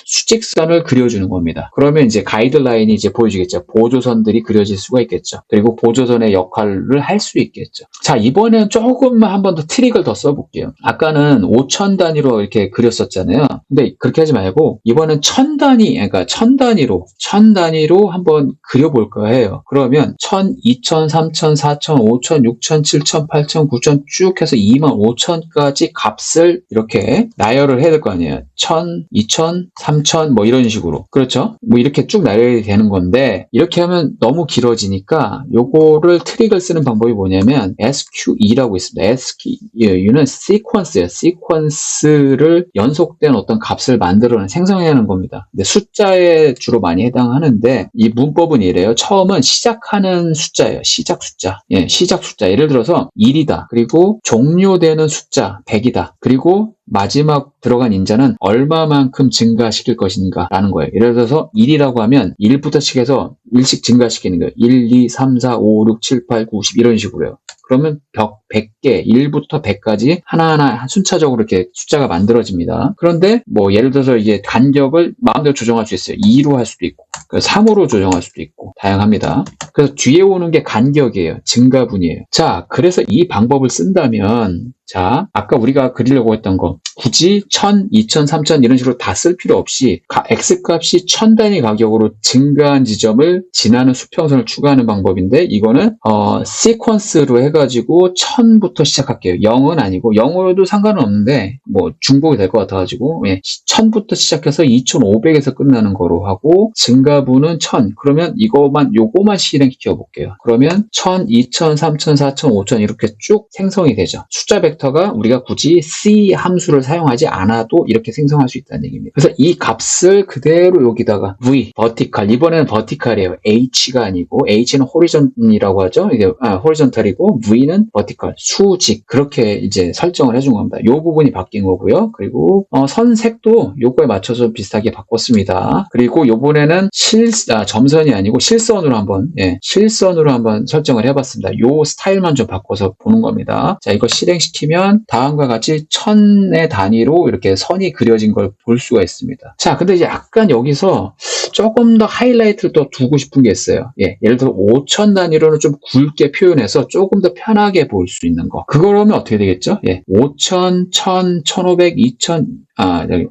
수직선을 그려주는 겁니다. 그러면 이제 가이드라인이 이제 보여지겠죠. 보조선들이 그려질 수가 있겠죠. 그리고 보조선의 역할을 할 수 있겠죠. 자, 이번엔 조금만 한 번 더 트릭을 더 써볼게요. 아까는 5,000 단위로 이렇게 그렸었잖아요. 근데 그렇게 하지 말고 이번엔 1,000 단위, 그러니까 1,000 단위로 한번 그려볼까 해요. 그러면 1,000, 2,000, 3,000, 4,000, 5,000, 6,000, 7,000, 8,000, 9,000 쭉 해서 25,000까지 값을 이렇게 나열을 해야 될 거 아니에요. 1,000, 2,000, 3,000 뭐 이런 식으로. 그렇죠? 뭐 이렇게 쭉 나열이 되는 건데 이렇게 하면 너무 길어지니까 요거를 트릭을 쓰는 방법이 뭐냐면 SQE라고 있습니다. SQE는 시퀀스예요. 시퀀스를 연속된 어떤 값을 만들어내는 생성해내는 겁니다. 근데 숫자에 주로 많이 해당하는데 이 문법은 이래요. 처음은 시작하는 숫자예요. 시작 숫자. 시작 숫자. 예를 들어서 1이다. 그리고 종료되는 숫자 100이다. 그리고 마지막 들어간 인자는 얼마만큼 증가시킬 것인가 라는 거예요. 예를 들어서 1이라고 하면 1부터 시작해서 1씩 증가시키는 거예요. 1, 2, 3, 4, 5, 6, 7, 8, 9, 10 이런 식으로요. 그러면 100개, 1부터 100까지 하나하나 순차적으로 이렇게 숫자가 만들어집니다. 그런데 뭐 예를 들어서 이게 간격을 마음대로 조정할 수 있어요. 2로 할 수도 있고 3으로 조정할 수도 있고 다양합니다. 그래서 뒤에 오는 게 간격이에요. 증가분이에요. 자, 그래서 이 방법을 쓴다면 자, 아까 우리가 그리려고 했던 거 굳이 1000, 2000, 3000 이런 식으로 다 쓸 필요 없이 X값이 1000단위 가격으로 증가한 지점을 지나는 수평선을 추가하는 방법인데 이거는 시퀀스로 해가지고 1000부터 시작할게요. 0은 아니고 0으로도 상관은 없는데 뭐 중복이 될 것 같아가지고 1000부터 시작해서 2500에서 끝나는 거로 하고 증가분은 1000 그러면 요거만 실행시켜 볼게요. 그러면 1000, 2000, 3000, 4000, 5000 이렇게 쭉 생성이 되죠. 숫자 벡터가 우리가 굳이 C 함수를 사용하지 않아도 이렇게 생성할 수 있다는 얘기입니다. 그래서 이 값을 그대로 여기다가 V, 버티칼, 이번에는 버티칼이에요. H가 아니고 H는 호리존이라고 하죠. 이게 호리존탈이고 V는 버티칼, 수직 그렇게 이제 설정을 해준 겁니다. 이 부분이 바뀐 거고요. 그리고 선색도 요거에 맞춰서 비슷하게 바꿨습니다. 그리고 요번에는 점선이 아니고 실선으로 한번 설정을 해봤습니다. 요 스타일만 좀 바꿔서 보는 겁니다. 자, 이거 실행시키면 다음과 같이 1000의 단위로 이렇게 선이 그려진 걸 볼 수가 있습니다. 자, 근데 이제 약간 여기서 조금 더 하이라이트를 또 두고 싶은 게 있어요. 예를 들어 5000 단위로는 좀 굵게 표현해서 조금 더 편하게 보일 수 있는 거. 그거라면 어떻게 되겠죠? 5000, 1000, 1500, 2000,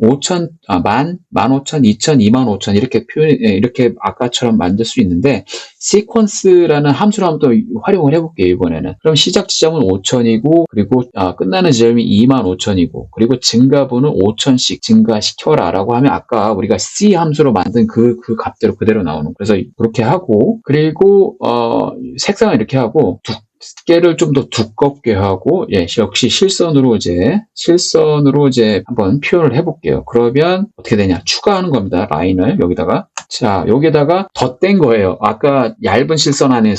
5000, 15,000, 2000, 25,000 이렇게 이렇게 아까처럼 만들 수 있는데 시퀀스라는 함수를 한번 또 활용을 해볼게요. 이번에는. 그럼 시작 지점은 5000이고 그리고 끝나는 지점이 25,000이고 그리고 증가분은 5000씩 증가시켜라 라고 하면 아까 우리가 C 함수로 만든 그 값대로 그대로 나오는 거예요. 그래서 그렇게 하고 그리고 색상을 이렇게 하고 두께를 좀 더 두껍게 하고 역시 실선으로 이제 한번 표현을 해볼게요. 그러면 어떻게 되냐? 추가하는 겁니다. 라인을 여기다가 자 여기다가 덧댄 거예요. 아까 얇은 실선 하나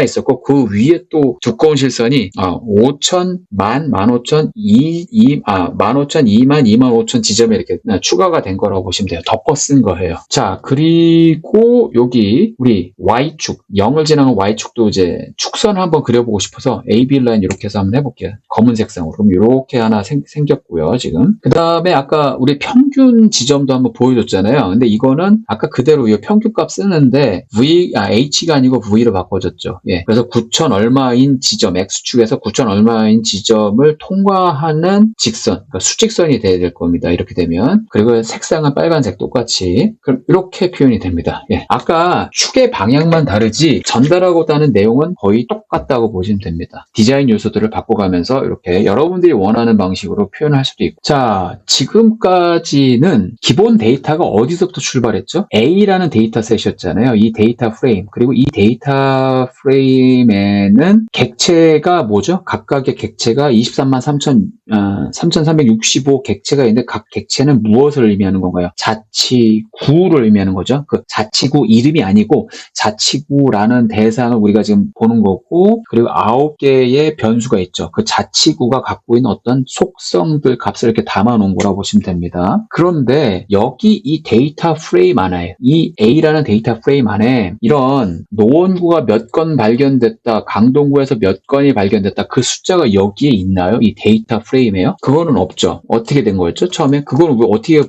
있었고 그 위에 또 두꺼운 실선이 5000, 15,000, 15,000, 2만, 25,000 지점에 이렇게 추가가 된 거라고 보시면 돼요. 덮어 쓴 거예요. 자 그리고 여기 우리 Y축 0을 지나는 Y축도 이제 축선을 한번 그려보고 싶어서 AB 라인 이렇게 해서 한번 해볼게요. 검은 색상으로. 그럼 이렇게 하나 생겼고요. 지금. 그 다음에 아까 우리 평균 지점도 한번 보여줬잖아요. 근데 이거는 아까 그대로 이 평균값 쓰는데 H가 아니고 V로 바꿔줬죠. 그래서 9,000 얼마인 지점, X축에서 9,000 얼마인 지점을 통과하는 직선, 그러니까 수직선이 돼야 될 겁니다. 이렇게 되면. 그리고 색상은 빨간색 똑같이. 그럼 이렇게 표현이 됩니다. 아까 축의 방향만 다르지 전달하고 다는 내용은 거의 똑같다고 보시면 됩니다. 디자인 요소들을 바꿔가면서 이렇게 여러분들이 원하는 방식으로 표현할 수도 있고 자 지금까지는 기본 데이터가 어디서부터 출발했죠? A라는 데이터셋이었잖아요. 이 데이터 프레임 그리고 이 데이터 프레임에는 객체가 뭐죠? 각각의 객체가 233,365 객체가 있는데 각 객체는 무엇을 의미하는 건가요? 자치구를 의미하는 거죠. 그 자치구 이름이 아니고 자치구라는 대상을 우리가 지금 보는 거고 그리고 9개의 변수가 있죠. 그 자치구가 갖고 있는 어떤 속성들 값을 이렇게 담아 놓은 거라고 보시면 됩니다. 그런데 여기 이 데이터 프레임 안에 이 A라는 데이터 프레임 안에 이런 노원구가 몇 건 발견됐다 강동구에서 몇 건이 발견됐다 그 숫자가 여기에 있나요? 이 데이터 프레임에요? 그거는 없죠. 어떻게 된 거였죠? 처음에 그걸 어떻게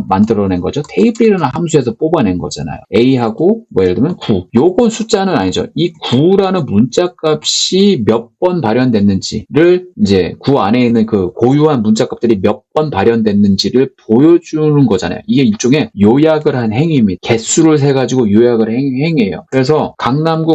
만들어낸 거죠? 테이블이라는 함수에서 뽑아낸 거잖아요. A하고 뭐 예를 들면 9 요건 숫자는 아니죠. 이 9라는 문자 값이 몇 번 발현됐는지를 이제 9 안에 있는 그 고유한 문자 값들이 몇 번 발현됐는지를 보여주는 거잖아요. 이게 일종의 요약을 한 행위입니다. 개수를 세가지고 요약을 한 행위예요. 그래서 강남구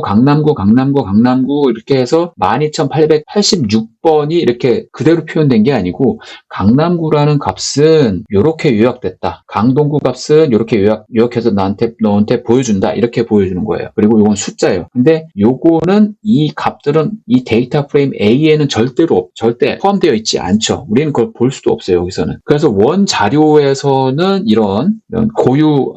이렇게 해서 12,886번이 이렇게 그대로 표현된 게 아니고 강남구라는 값은 이렇게 요약됐다. 강동구 값은 이렇게 요약해서 너한테 보여준다. 이렇게 보여주는 거예요. 그리고 이건 숫자예요. 근데 요거는 이 값들은 이 데이터 프레임 A에는 절대 포함되어 있지 않죠. 우리는 그걸 볼 수도 없어요. 여기서. 여기서는. 그래서 원 자료에서는 이런 고유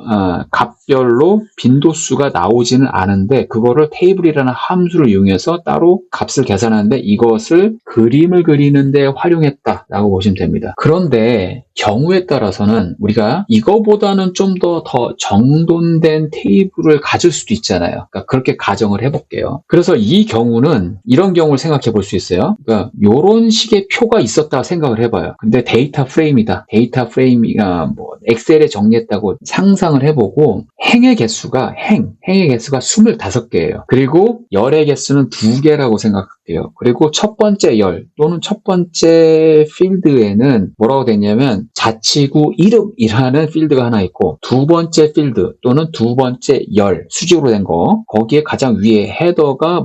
값별로 빈도수가 나오지는 않은데 그거를 테이블이라는 함수를 이용해서 따로 값을 계산하는데 이것을 그림을 그리는데 활용했다라고 보시면 됩니다. 그런데 경우에 따라서는 우리가 이거보다는 좀 더 정돈된 테이블을 가질 수도 있잖아요. 그러니까 그렇게 가정을 해볼게요. 그래서 이 경우는 이런 경우를 생각해 볼 수 있어요. 그러니까 이런 식의 표가 있었다 생각을 해봐요. 근데 데이터 프레임이다. 데이터 프레임이가 뭐 엑셀에 정리했다고 상상을 해보고 행의 개수가 25개예요. 그리고 열의 개수는 2개라고 생각할게요. 그리고 첫 번째 열 또는 첫 번째 필드에는 뭐라고 되냐면 자치구 이름이라는 필드가 하나 있고 두 번째 필드 또는 두 번째 열 수직으로 된 거 거기에 가장 위에 헤더가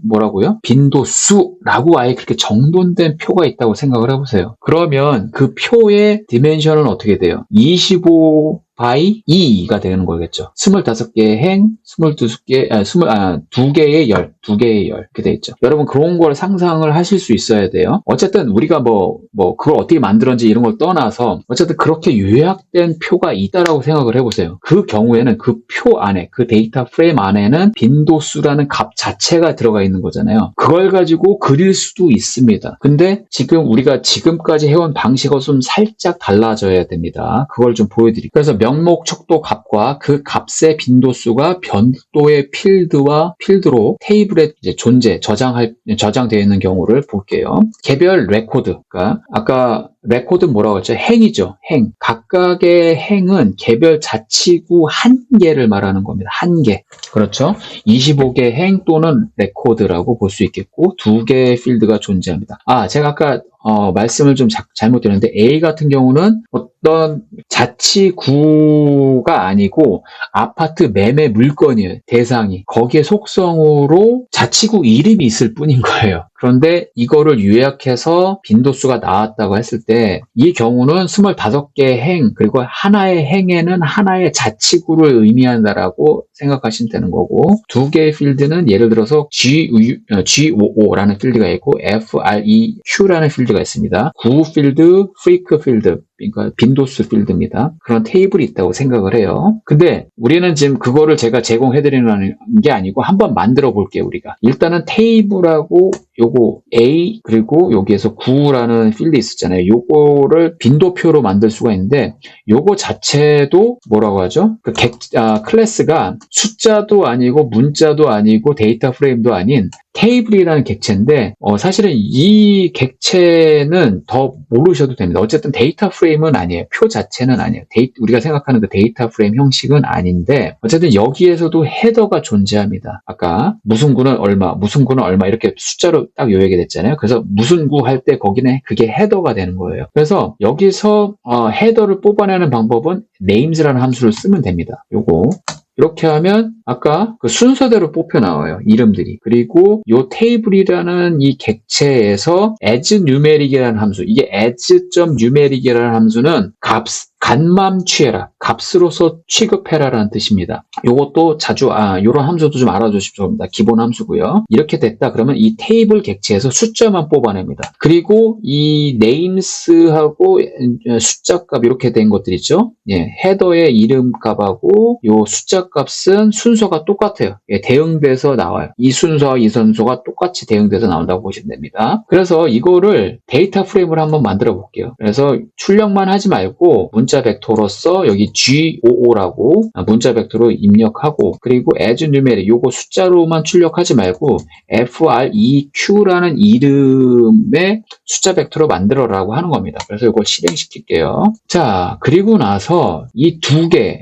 뭐라고요? 빈도수라고 아예 그렇게 정돈된 표가 있다고 생각을 해보세요. 그러면 그 표의 디멘션은 어떻게 돼요? 25 by 2가 되는 거겠죠. 25개의 행, 2개의 열, 2개의 열, 이렇게 돼 있죠. 여러분, 그런 걸 상상을 하실 수 있어야 돼요. 어쨌든, 우리가 그걸 어떻게 만들었는지 이런 걸 떠나서, 어쨌든 그렇게 요약된 표가 있다라고 생각을 해보세요. 그 경우에는 그 표 안에, 그 데이터 프레임 안에는 빈도수라는 값 자체가 들어가 있는 거잖아요. 그걸 가지고 그릴 수도 있습니다. 근데 지금 우리가 지금까지 해온 방식과 좀 살짝 달라져야 됩니다. 그걸 좀 보여드릴게요. 그래서 명목 척도 값과 그 값의 빈도수가 별도의 필드로 테이블에 이제 저장되어 있는 경우를 볼게요. 개별 레코드, 그러니까 아까 레코드는 뭐라고 했죠? 행이죠. 행. 각각의 행은 개별 자치구 한 개를 말하는 겁니다. 한 개. 그렇죠? 25개 행 또는 레코드라고 볼 수 있겠고 2개의 필드가 존재합니다. 제가 아까 말씀을 좀 잘못드렸는데 A 같은 경우는 어떤 자치구가 아니고 아파트 매매 물건이에요. 대상이. 거기에 속성으로 자치구 이름이 있을 뿐인 거예요. 그런데 이거를 요약해서 빈도수가 나왔다고 했을 때 이 경우는 25개의 행 그리고 하나의 행에는 하나의 자치구를 의미한다라고 생각하시면 되는 거고 2개의 필드는 예를 들어서 GOO라는 필드가 있고 FREQ라는 필드가 있습니다. 구 필드, 프리크 필드 그러니까 빈도수 필드입니다. 그런 테이블이 있다고 생각을 해요. 근데 우리는 지금 그거를 제가 제공해드리는 게 아니고 한번 만들어 볼게요. 우리가 일단은 테이블하고 요거 A 그리고 여기에서 9라는 필드 있었잖아요. 요거를 빈도표로 만들 수가 있는데 요거 자체도 뭐라고 하죠? 클래스가 숫자도 아니고 문자도 아니고 데이터 프레임도 아닌 테이블이라는 객체인데 사실은 이 객체는 더 모르셔도 됩니다. 어쨌든 데이터 프레임은 아니에요. 표 자체는 아니에요. 우리가 생각하는 그 데이터 프레임 형식은 아닌데 어쨌든 여기에서도 헤더가 존재합니다. 아까 무슨 구는 얼마 이렇게 숫자로 딱 요약이 됐잖아요. 그래서 무슨 구 할 때 거기는 그게 헤더가 되는 거예요. 그래서 여기서 헤더를 뽑아내는 방법은 names라는 함수를 쓰면 됩니다. 요거 이렇게 하면 아까 그 순서대로 뽑혀 나와요. 이름들이. 그리고 요 테이블이라는 이 객체에서 as numeric이라는 함수, 이게 as.numeric이라는 함수는 간맘 취해라. 값으로서 취급해라라는 뜻입니다. 요것도 자주 요런 함수도 좀 알아주십시오. 합니다. 기본 함수고요. 이렇게 됐다 그러면 이 테이블 객체에서 숫자만 뽑아냅니다. 그리고 이 names하고 숫자값 이렇게 된 것들 있죠. 예, 헤더의 이름값하고 요 숫자 값은 순서가 똑같아요. 예, 대응돼서 나와요. 이 순서와 이 순서가 똑같이 대응돼서 나온다고 보시면 됩니다. 그래서 이거를 데이터 프레임을 한번 만들어 볼게요. 그래서 출력만 하지 말고 문자 벡터로서 여기 GOO라고 문자 벡터로 입력하고 그리고 as numeric 요거 숫자로만 출력하지 말고 FREQ라는 이름의 숫자 벡터로 만들어라고 하는 겁니다. 그래서 이걸 실행시킬게요. 자, 그리고 나서 이 두 개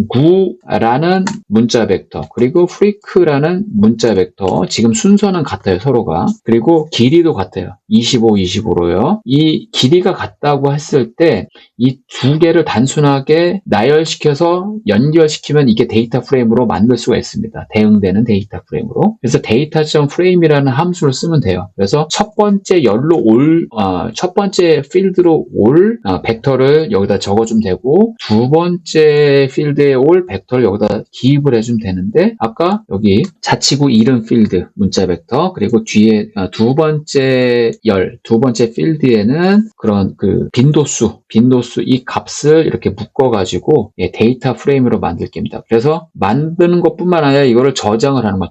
구라는 문자 벡터 그리고 freak라는 문자 벡터 지금 순서는 같아요. 서로가. 그리고 길이도 같아요. 25, 25로요. 이 길이가 같다고 했을 때 이 두 개를 이거를 단순하게 나열시켜서 연결시키면 이게 데이터 프레임으로 만들 수가 있습니다. 대응되는 데이터 프레임으로. 그래서 data.frame이라는 함수를 쓰면 돼요. 그래서 첫 번째 첫 번째 필드로 올 벡터를 여기다 적어주면 되고, 두 번째 필드에 올 벡터를 여기다 기입을 해주면 되는데, 아까 여기 자치구 이름 필드 문자 벡터, 그리고 뒤에 두 번째 필드에는 그런 그 빈도수 이 값을 이렇게 묶어가지고 데이터 프레임으로 만들 겁니다. 그래서 만드는 것뿐만 아니라 이거를 저장을 하는 거,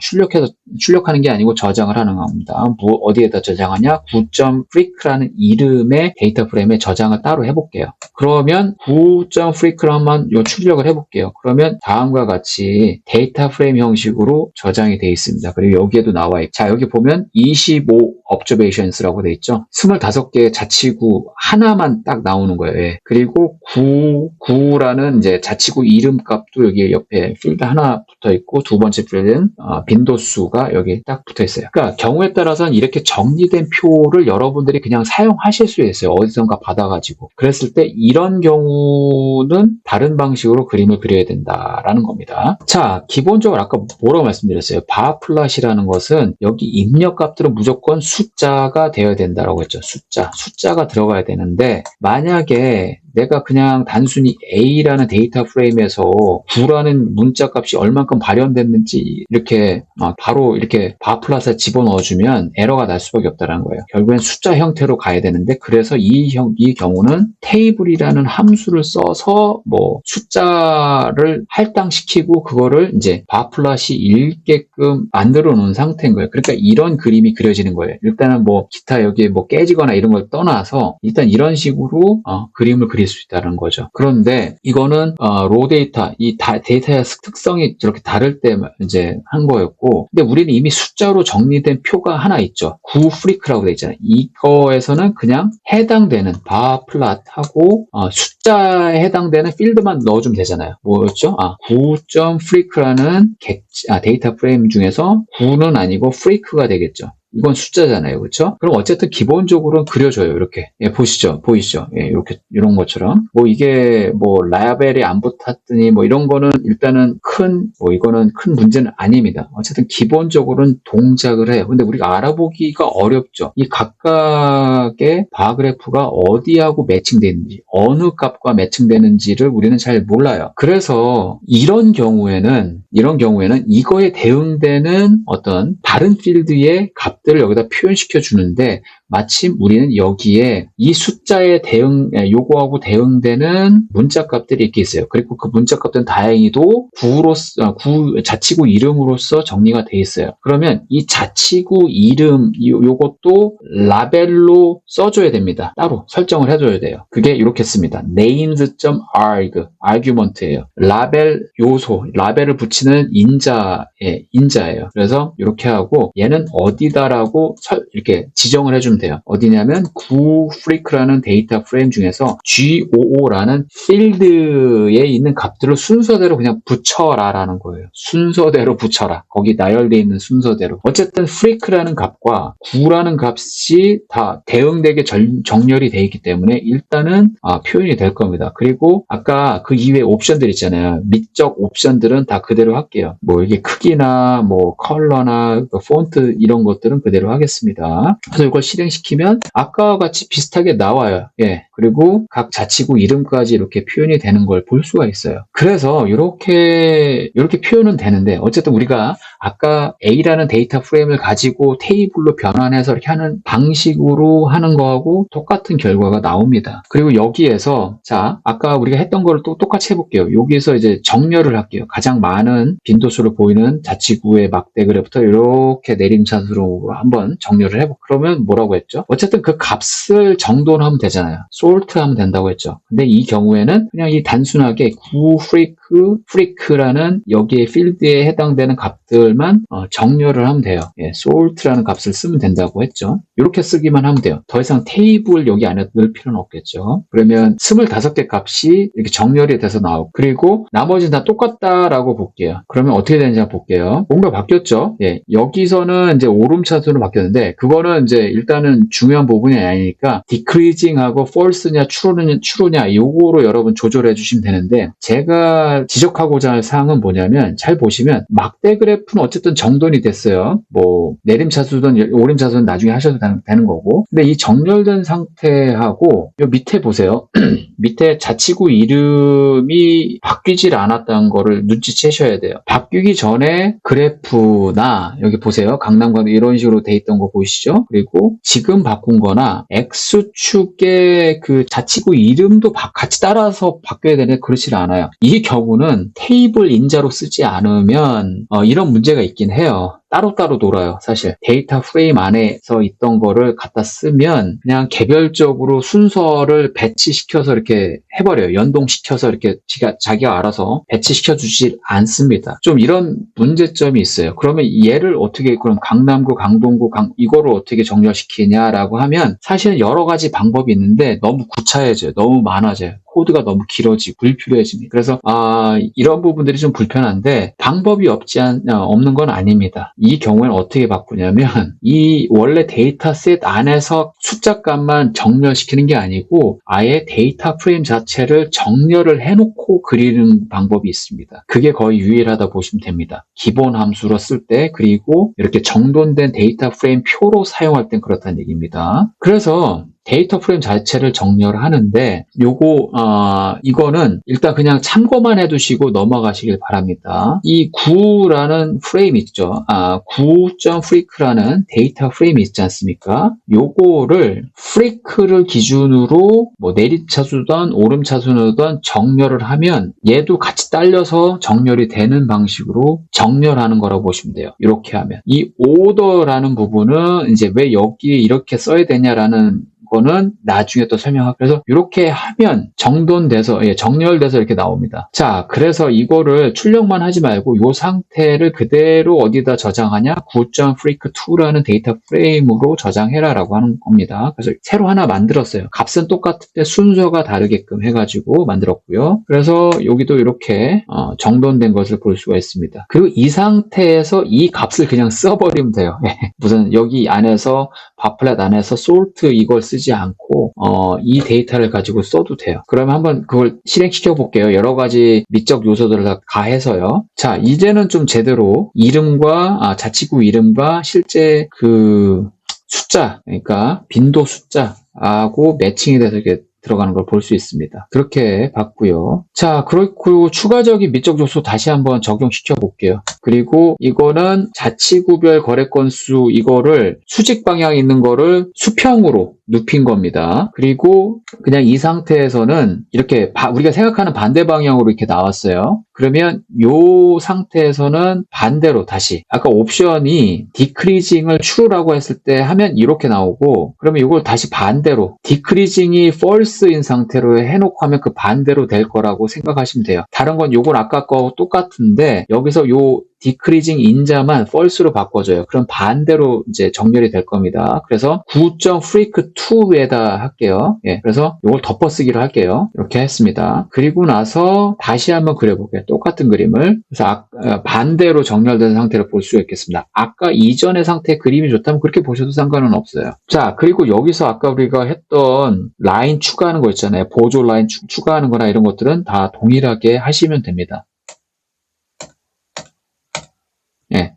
출력하는 게 아니고 저장을 하는 겁니다. 어디에다 저장하냐? 9.freak라는 이름의 데이터 프레임에 저장을 따로 해볼게요. 그러면 9.freak로 한번 출력을 해볼게요. 그러면 다음과 같이 데이터 프레임 형식으로 저장이 되어 있습니다. 그리고 여기에도 나와 있고, 자, 여기 보면 25 observations라고 되어 있죠. 25개의 자치구 하나만 딱 나오는 거예요. 예. 그리고 9라는 이제 자치구 이름 값도 여기 옆에 필드 하나 붙어 있고, 두 번째 필드는 빈도수가 여기 딱 붙어 있어요. 그러니까 경우에 따라서는 이렇게 정리된 표를 여러분들이 그냥 사용하실 수 있어요. 어디선가 받아가지고. 그랬을 때 이런 경우는 다른 방식으로 그림을 그려야 된다라는 겁니다. 자, 기본적으로 아까 뭐라고 말씀드렸어요? 바플롯이라는 것은 여기 입력 값들은 무조건 숫자가 되어야 된다라고 했죠. 숫자가 들어가야 되는데, 만약에 내가 그냥 단순히 A라는 데이터 프레임에서 9라는 문자 값이 얼만큼 발현됐는지 이렇게 바로 이렇게 바플롯에 집어넣어주면 에러가 날 수밖에 없다는 거예요. 결국엔 숫자 형태로 가야 되는데, 그래서 이 경우는 테이블이라는 함수를 써서 뭐 숫자를 할당시키고 그거를 이제 바플롯이 읽게끔 만들어 놓은 상태인 거예요. 그러니까 이런 그림이 그려지는 거예요. 일단은 뭐 기타 여기에 뭐 깨지거나 이런 걸 떠나서 일단 이런 식으로 그림을 그릴 수 있다는 거죠. 그런데 이거는 로 데이터, 이 데이터의 특성이 이렇게 다를 때 이제 한 거였고, 근데 우리는 이미 숫자로 정리된 표가 하나 있죠. 9 프리크라고 되어 있잖아요. 이거에서는 그냥 해당되는 바플롯하고 숫자에 해당되는 필드만 넣어주면 되잖아요. 뭐였죠? 9.freak라는 데이터 프레임 중에서 9는 아니고 freak가 되겠죠. 이건 숫자잖아요. 그렇죠? 그럼 어쨌든 기본적으로는 그려져요. 이렇게. 예, 보이시죠? 예, 이렇게, 이런 것처럼. 뭐 이게 뭐 라벨이 안 붙었더니 뭐 이런 거는 일단은 이거는 큰 문제는 아닙니다. 어쨌든 기본적으로는 동작을 해요. 근데 우리가 알아보기가 어렵죠. 이 각각의 바그래프가 어디하고 매칭되는지, 어느 값과 매칭되는지를 우리는 잘 몰라요. 그래서 이런 경우에는 이거에 대응되는 어떤 다른 필드의 값들을 여기다 표현시켜 주는데, 마침 우리는 여기에 이 숫자에 요거하고 대응되는 문자 값들이 이렇게 있어요. 그리고 그 문자 값들은 다행히도 자치구 이름으로서 정리가 돼 있어요. 그러면 이 자치구 이름, 요것도 라벨로 써줘야 됩니다. 따로 설정을 해줘야 돼요. 그게 이렇게 씁니다. names.arg, argument예요. 라벨 요소, 라벨을 붙이는 인자예요. 그래서 이렇게 하고, 얘는 어디다라고 이렇게 지정을 해주면 돼요. 어디냐면 9freak라는 데이터 프레임 중에서 GOO라는 필드에 있는 값들을 순서대로 그냥 붙여라라는 거예요. 순서대로 붙여라. 거기 나열되어 있는 순서대로. 어쨌든 freak라는 값과 9라는 값이 다 대응되게 정렬이 되어 있기 때문에 일단은 표현이 될 겁니다. 그리고 아까 그 이외에 옵션들 있잖아요. 미적 옵션들은 다 그대로 할게요. 뭐 이게 크기나 뭐 컬러나 폰트 이런 것들은 그대로 하겠습니다. 그래서 이걸 실행시키면 아까와 같이 비슷하게 나와요. 예. 그리고 각 자치구 이름까지 이렇게 표현이 되는 걸 볼 수가 있어요. 그래서 이렇게 표현은 되는데, 어쨌든 우리가 아까 A라는 데이터 프레임을 가지고 테이블로 변환해서 이렇게 하는 방식으로 하는 거하고 똑같은 결과가 나옵니다. 그리고 여기에서 자, 아까 우리가 했던 거를 또 똑같이 해볼게요. 여기에서 이제 정렬을 할게요. 가장 많은 빈도수를 보이는 자치구의 막대 그래프부터 이렇게 내림차순으로 한번 정렬을 해볼게요. 그러면 뭐라고 했죠? 어쨌든 그 값을 정돈하면 되잖아요. sort 하면 된다고 했죠. 근데 이 경우에는 그냥 이 단순하게 9freak라는 여기에 필드에 해당되는 값들만 정렬을 하면 돼요. 예, sort라는 값을 쓰면 된다고 했죠. 이렇게 쓰기만 하면 돼요. 더 이상 테이블 여기 안에 넣을 필요는 없겠죠. 그러면 25개 값이 이렇게 정렬이 돼서 나오고, 그리고 나머지는 다 똑같다라고 볼게요. 그러면 어떻게 되는지 한번 볼게요. 뭔가 바뀌었죠? 예, 여기서는 이제 오름차순으로 바뀌었는데, 그거는 이제 일단은 중요한 부분이 아니니까 디크리징하고 false냐 true냐 요거로 여러분 조절해 주시면 되는데, 제가 지적하고자 할 사항은 뭐냐면, 잘 보시면 막대 그래프는 어쨌든 정돈이 됐어요. 뭐 내림차수든 오림차수든 나중에 하셔도 되는 거고, 근데 이 정렬된 상태하고 요 밑에 보세요. 밑에 자치구 이름이 바뀌질 않았다는 거를 눈치채셔야 돼요. 바뀌기 전에 그래프나 여기 보세요. 강남관 이런 식으로 돼 있던 거 보이시죠? 그리고 지금 바꾼 거나 X축의 그 자치구 이름도 같이 따라서 바뀌어야 되는데 그렇지 않아요. 이 경우는 테이블 인자로 쓰지 않으면 이런 문제가 있긴 해요. 따로따로 놀아요. 사실 데이터 프레임 안에서 있던 거를 갖다 쓰면 그냥 개별적으로 순서를 배치시켜서 이렇게 해버려요. 연동시켜서 이렇게 자기가 알아서 배치시켜 주질 않습니다. 좀 이런 문제점이 있어요. 그러면 얘를 어떻게, 그럼 강남구, 강동구, 이거를 어떻게 정렬시키냐라고 하면 사실은 여러 가지 방법이 있는데 너무 구차해져요. 너무 많아져요. 코드가 너무 길어지고 불필요해집니다. 그래서 이런 부분들이 좀 불편한데 방법이 없는 건 아닙니다. 이 경우에는 어떻게 바꾸냐면, 이 원래 데이터셋 안에서 숫자값만 정렬시키는 게 아니고 아예 데이터 프레임 자체를 정렬을 해놓고 그리는 방법이 있습니다. 그게 거의 유일하다 보시면 됩니다. 기본 함수로 쓸 때, 그리고 이렇게 정돈된 데이터 프레임 표로 사용할 땐 그렇다는 얘기입니다. 그래서 데이터 프레임 자체를 정렬하는데 이거는 일단 그냥 참고만 해두시고 넘어가시길 바랍니다. 이 9라는 프레임 있죠. 9.freak라는 데이터 프레임이 있지 않습니까? 요거를 freak를 기준으로 뭐 내림차수든 오름차수든 정렬을 하면 얘도 같이 딸려서 정렬이 되는 방식으로 정렬하는 거라고 보시면 돼요. 이렇게 하면 이 order라는 부분은 이제 왜 여기에 이렇게 써야 되냐라는 거는 나중에 또 설명하고, 그래서 이렇게 하면 정돈돼서 정렬돼서 이렇게 나옵니다. 자, 그래서 이거를 출력만 하지 말고 이 상태를 그대로 어디다 저장하냐, 9.freak2라는 데이터 프레임으로 저장해라 라고 하는 겁니다. 그래서 새로 하나 만들었어요. 값은 똑같은데 순서가 다르게끔 해가지고 만들었고요. 그래서 여기도 이렇게 정돈된 것을 볼 수가 있습니다. 그리고 이 상태에서 이 값을 그냥 써버리면 돼요. 무슨 여기 안에서 바플렛 안에서 sort 이걸 쓰지 않고 이 데이터를 가지고 써도 돼요. 그러면 한번 그걸 실행시켜 볼게요. 여러 가지 미적 요소들을 다 가해서요. 자, 이제는 좀 제대로 이름과 자치구 이름과 실제 그 숫자, 그러니까 빈도 숫자하고 매칭이 돼서 이렇게 들어가는 걸 볼 수 있습니다. 그렇게 봤고요. 자, 그리고 추가적인 미적 요소 다시 한번 적용시켜 볼게요. 그리고 이거는 자치구별 거래 건수, 이거를 수직 방향 있는 거를 수평으로 눕힌 겁니다. 그리고 그냥 이 상태에서는 이렇게 우리가 생각하는 반대 방향으로 이렇게 나왔어요. 그러면 이 상태에서는 반대로 다시 아까 옵션이 디크리징을 true라고 했을 때 하면 이렇게 나오고, 그러면 이걸 다시 반대로 디크리징이 false인 상태로 해놓고 하면 그 반대로 될 거라고 생각하시면 돼요. 다른 건 요건 아까 거하고 똑같은데 여기서 요 디크리징 인자만 false로 바꿔줘요. 그럼 반대로 이제 정렬이 될 겁니다. 그래서 9.freak2에다 할게요. 그래서 이걸 덮어쓰기로 할게요. 이렇게 했습니다. 그리고 나서 다시 한번 그려볼게요. 똑같은 그림을. 그래서 반대로 정렬된 상태를 볼 수 있겠습니다. 아까 이전의 상태 그림이 좋다면 그렇게 보셔도 상관은 없어요. 자, 그리고 여기서 아까 우리가 했던 라인 추가하는 거 있잖아요. 보조 라인 추가하는 거나 이런 것들은 다 동일하게 하시면 됩니다.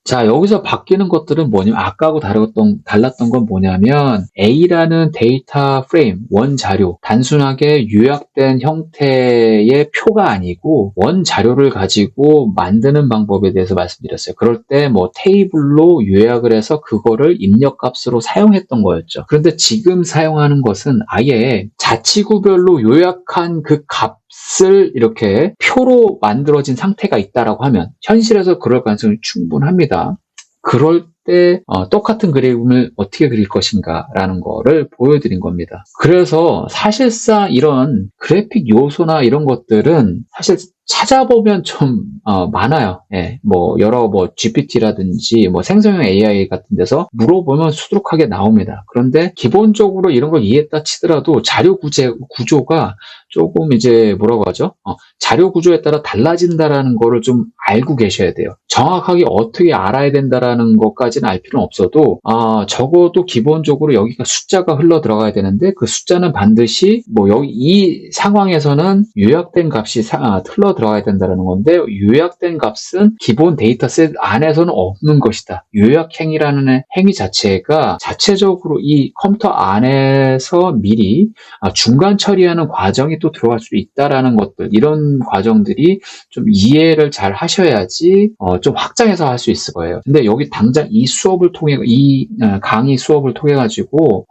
자, 여기서 바뀌는 것들은 뭐냐면 아까하고 달랐던 건 뭐냐면 A라는 데이터 프레임, 원 자료, 단순하게 요약된 형태의 표가 아니고 원 자료를 가지고 만드는 방법에 대해서 말씀드렸어요. 그럴 때 뭐 테이블로 요약을 해서 그거를 입력값으로 사용했던 거였죠. 그런데 지금 사용하는 것은 아예 자치구별로 요약한 그 값을 이렇게 표로 만들어진 상태가 있다라고 하면 현실에서 그럴 가능성이 충분합니다. 그럴 때 똑같은 그림을 어떻게 그릴 것인가 라는 거를 보여드린 겁니다. 그래서 사실상 이런 그래픽 요소나 이런 것들은 사실 찾아보면 좀 많아요. 뭐 여러 GPT라든지 뭐 생성형 AI 같은 데서 물어보면 수두룩하게 나옵니다. 그런데 기본적으로 이런 걸 이해했다 치더라도 자료 구조가 조금 이제 뭐라고 하죠? 자료 구조에 따라 달라진다라는 거를 좀 알고 계셔야 돼요. 정확하게 어떻게 알아야 된다라는 것까지는 알 필요는 없어도 적어도 기본적으로 여기가 숫자가 흘러 들어가야 되는데 그 숫자는 반드시 뭐 여기 이 상황에서는 요약된 값이 흘러 들어가야 된다는 건데 요약된 값은 기본 데이터셋 안에서는 없는 것이다. 요약행위라는 행위 자체가 자체적으로 이 컴퓨터 안에서 미리 중간 처리하는 과정이 또 들어갈 수 있다라는 것들, 이런 과정들이 좀 이해를 잘 하셔야지 좀 확장해서 할 수 있을 거예요. 근데 여기 당장 이 수업을 통해 이 강의 수업을 통해 가지고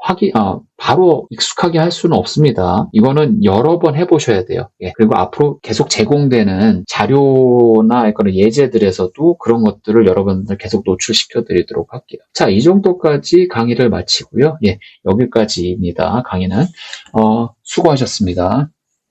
바로 익숙하게 할 수는 없습니다. 이거는 여러 번 해보셔야 돼요. 예. 그리고 앞으로 계속 제공되는 자료나 그런 예제들에서도 그런 것들을 여러분들 계속 노출시켜 드리도록 할게요. 자, 이 정도까지 강의를 마치고요. 예, 여기까지입니다. 강의는 수고하셨습니다.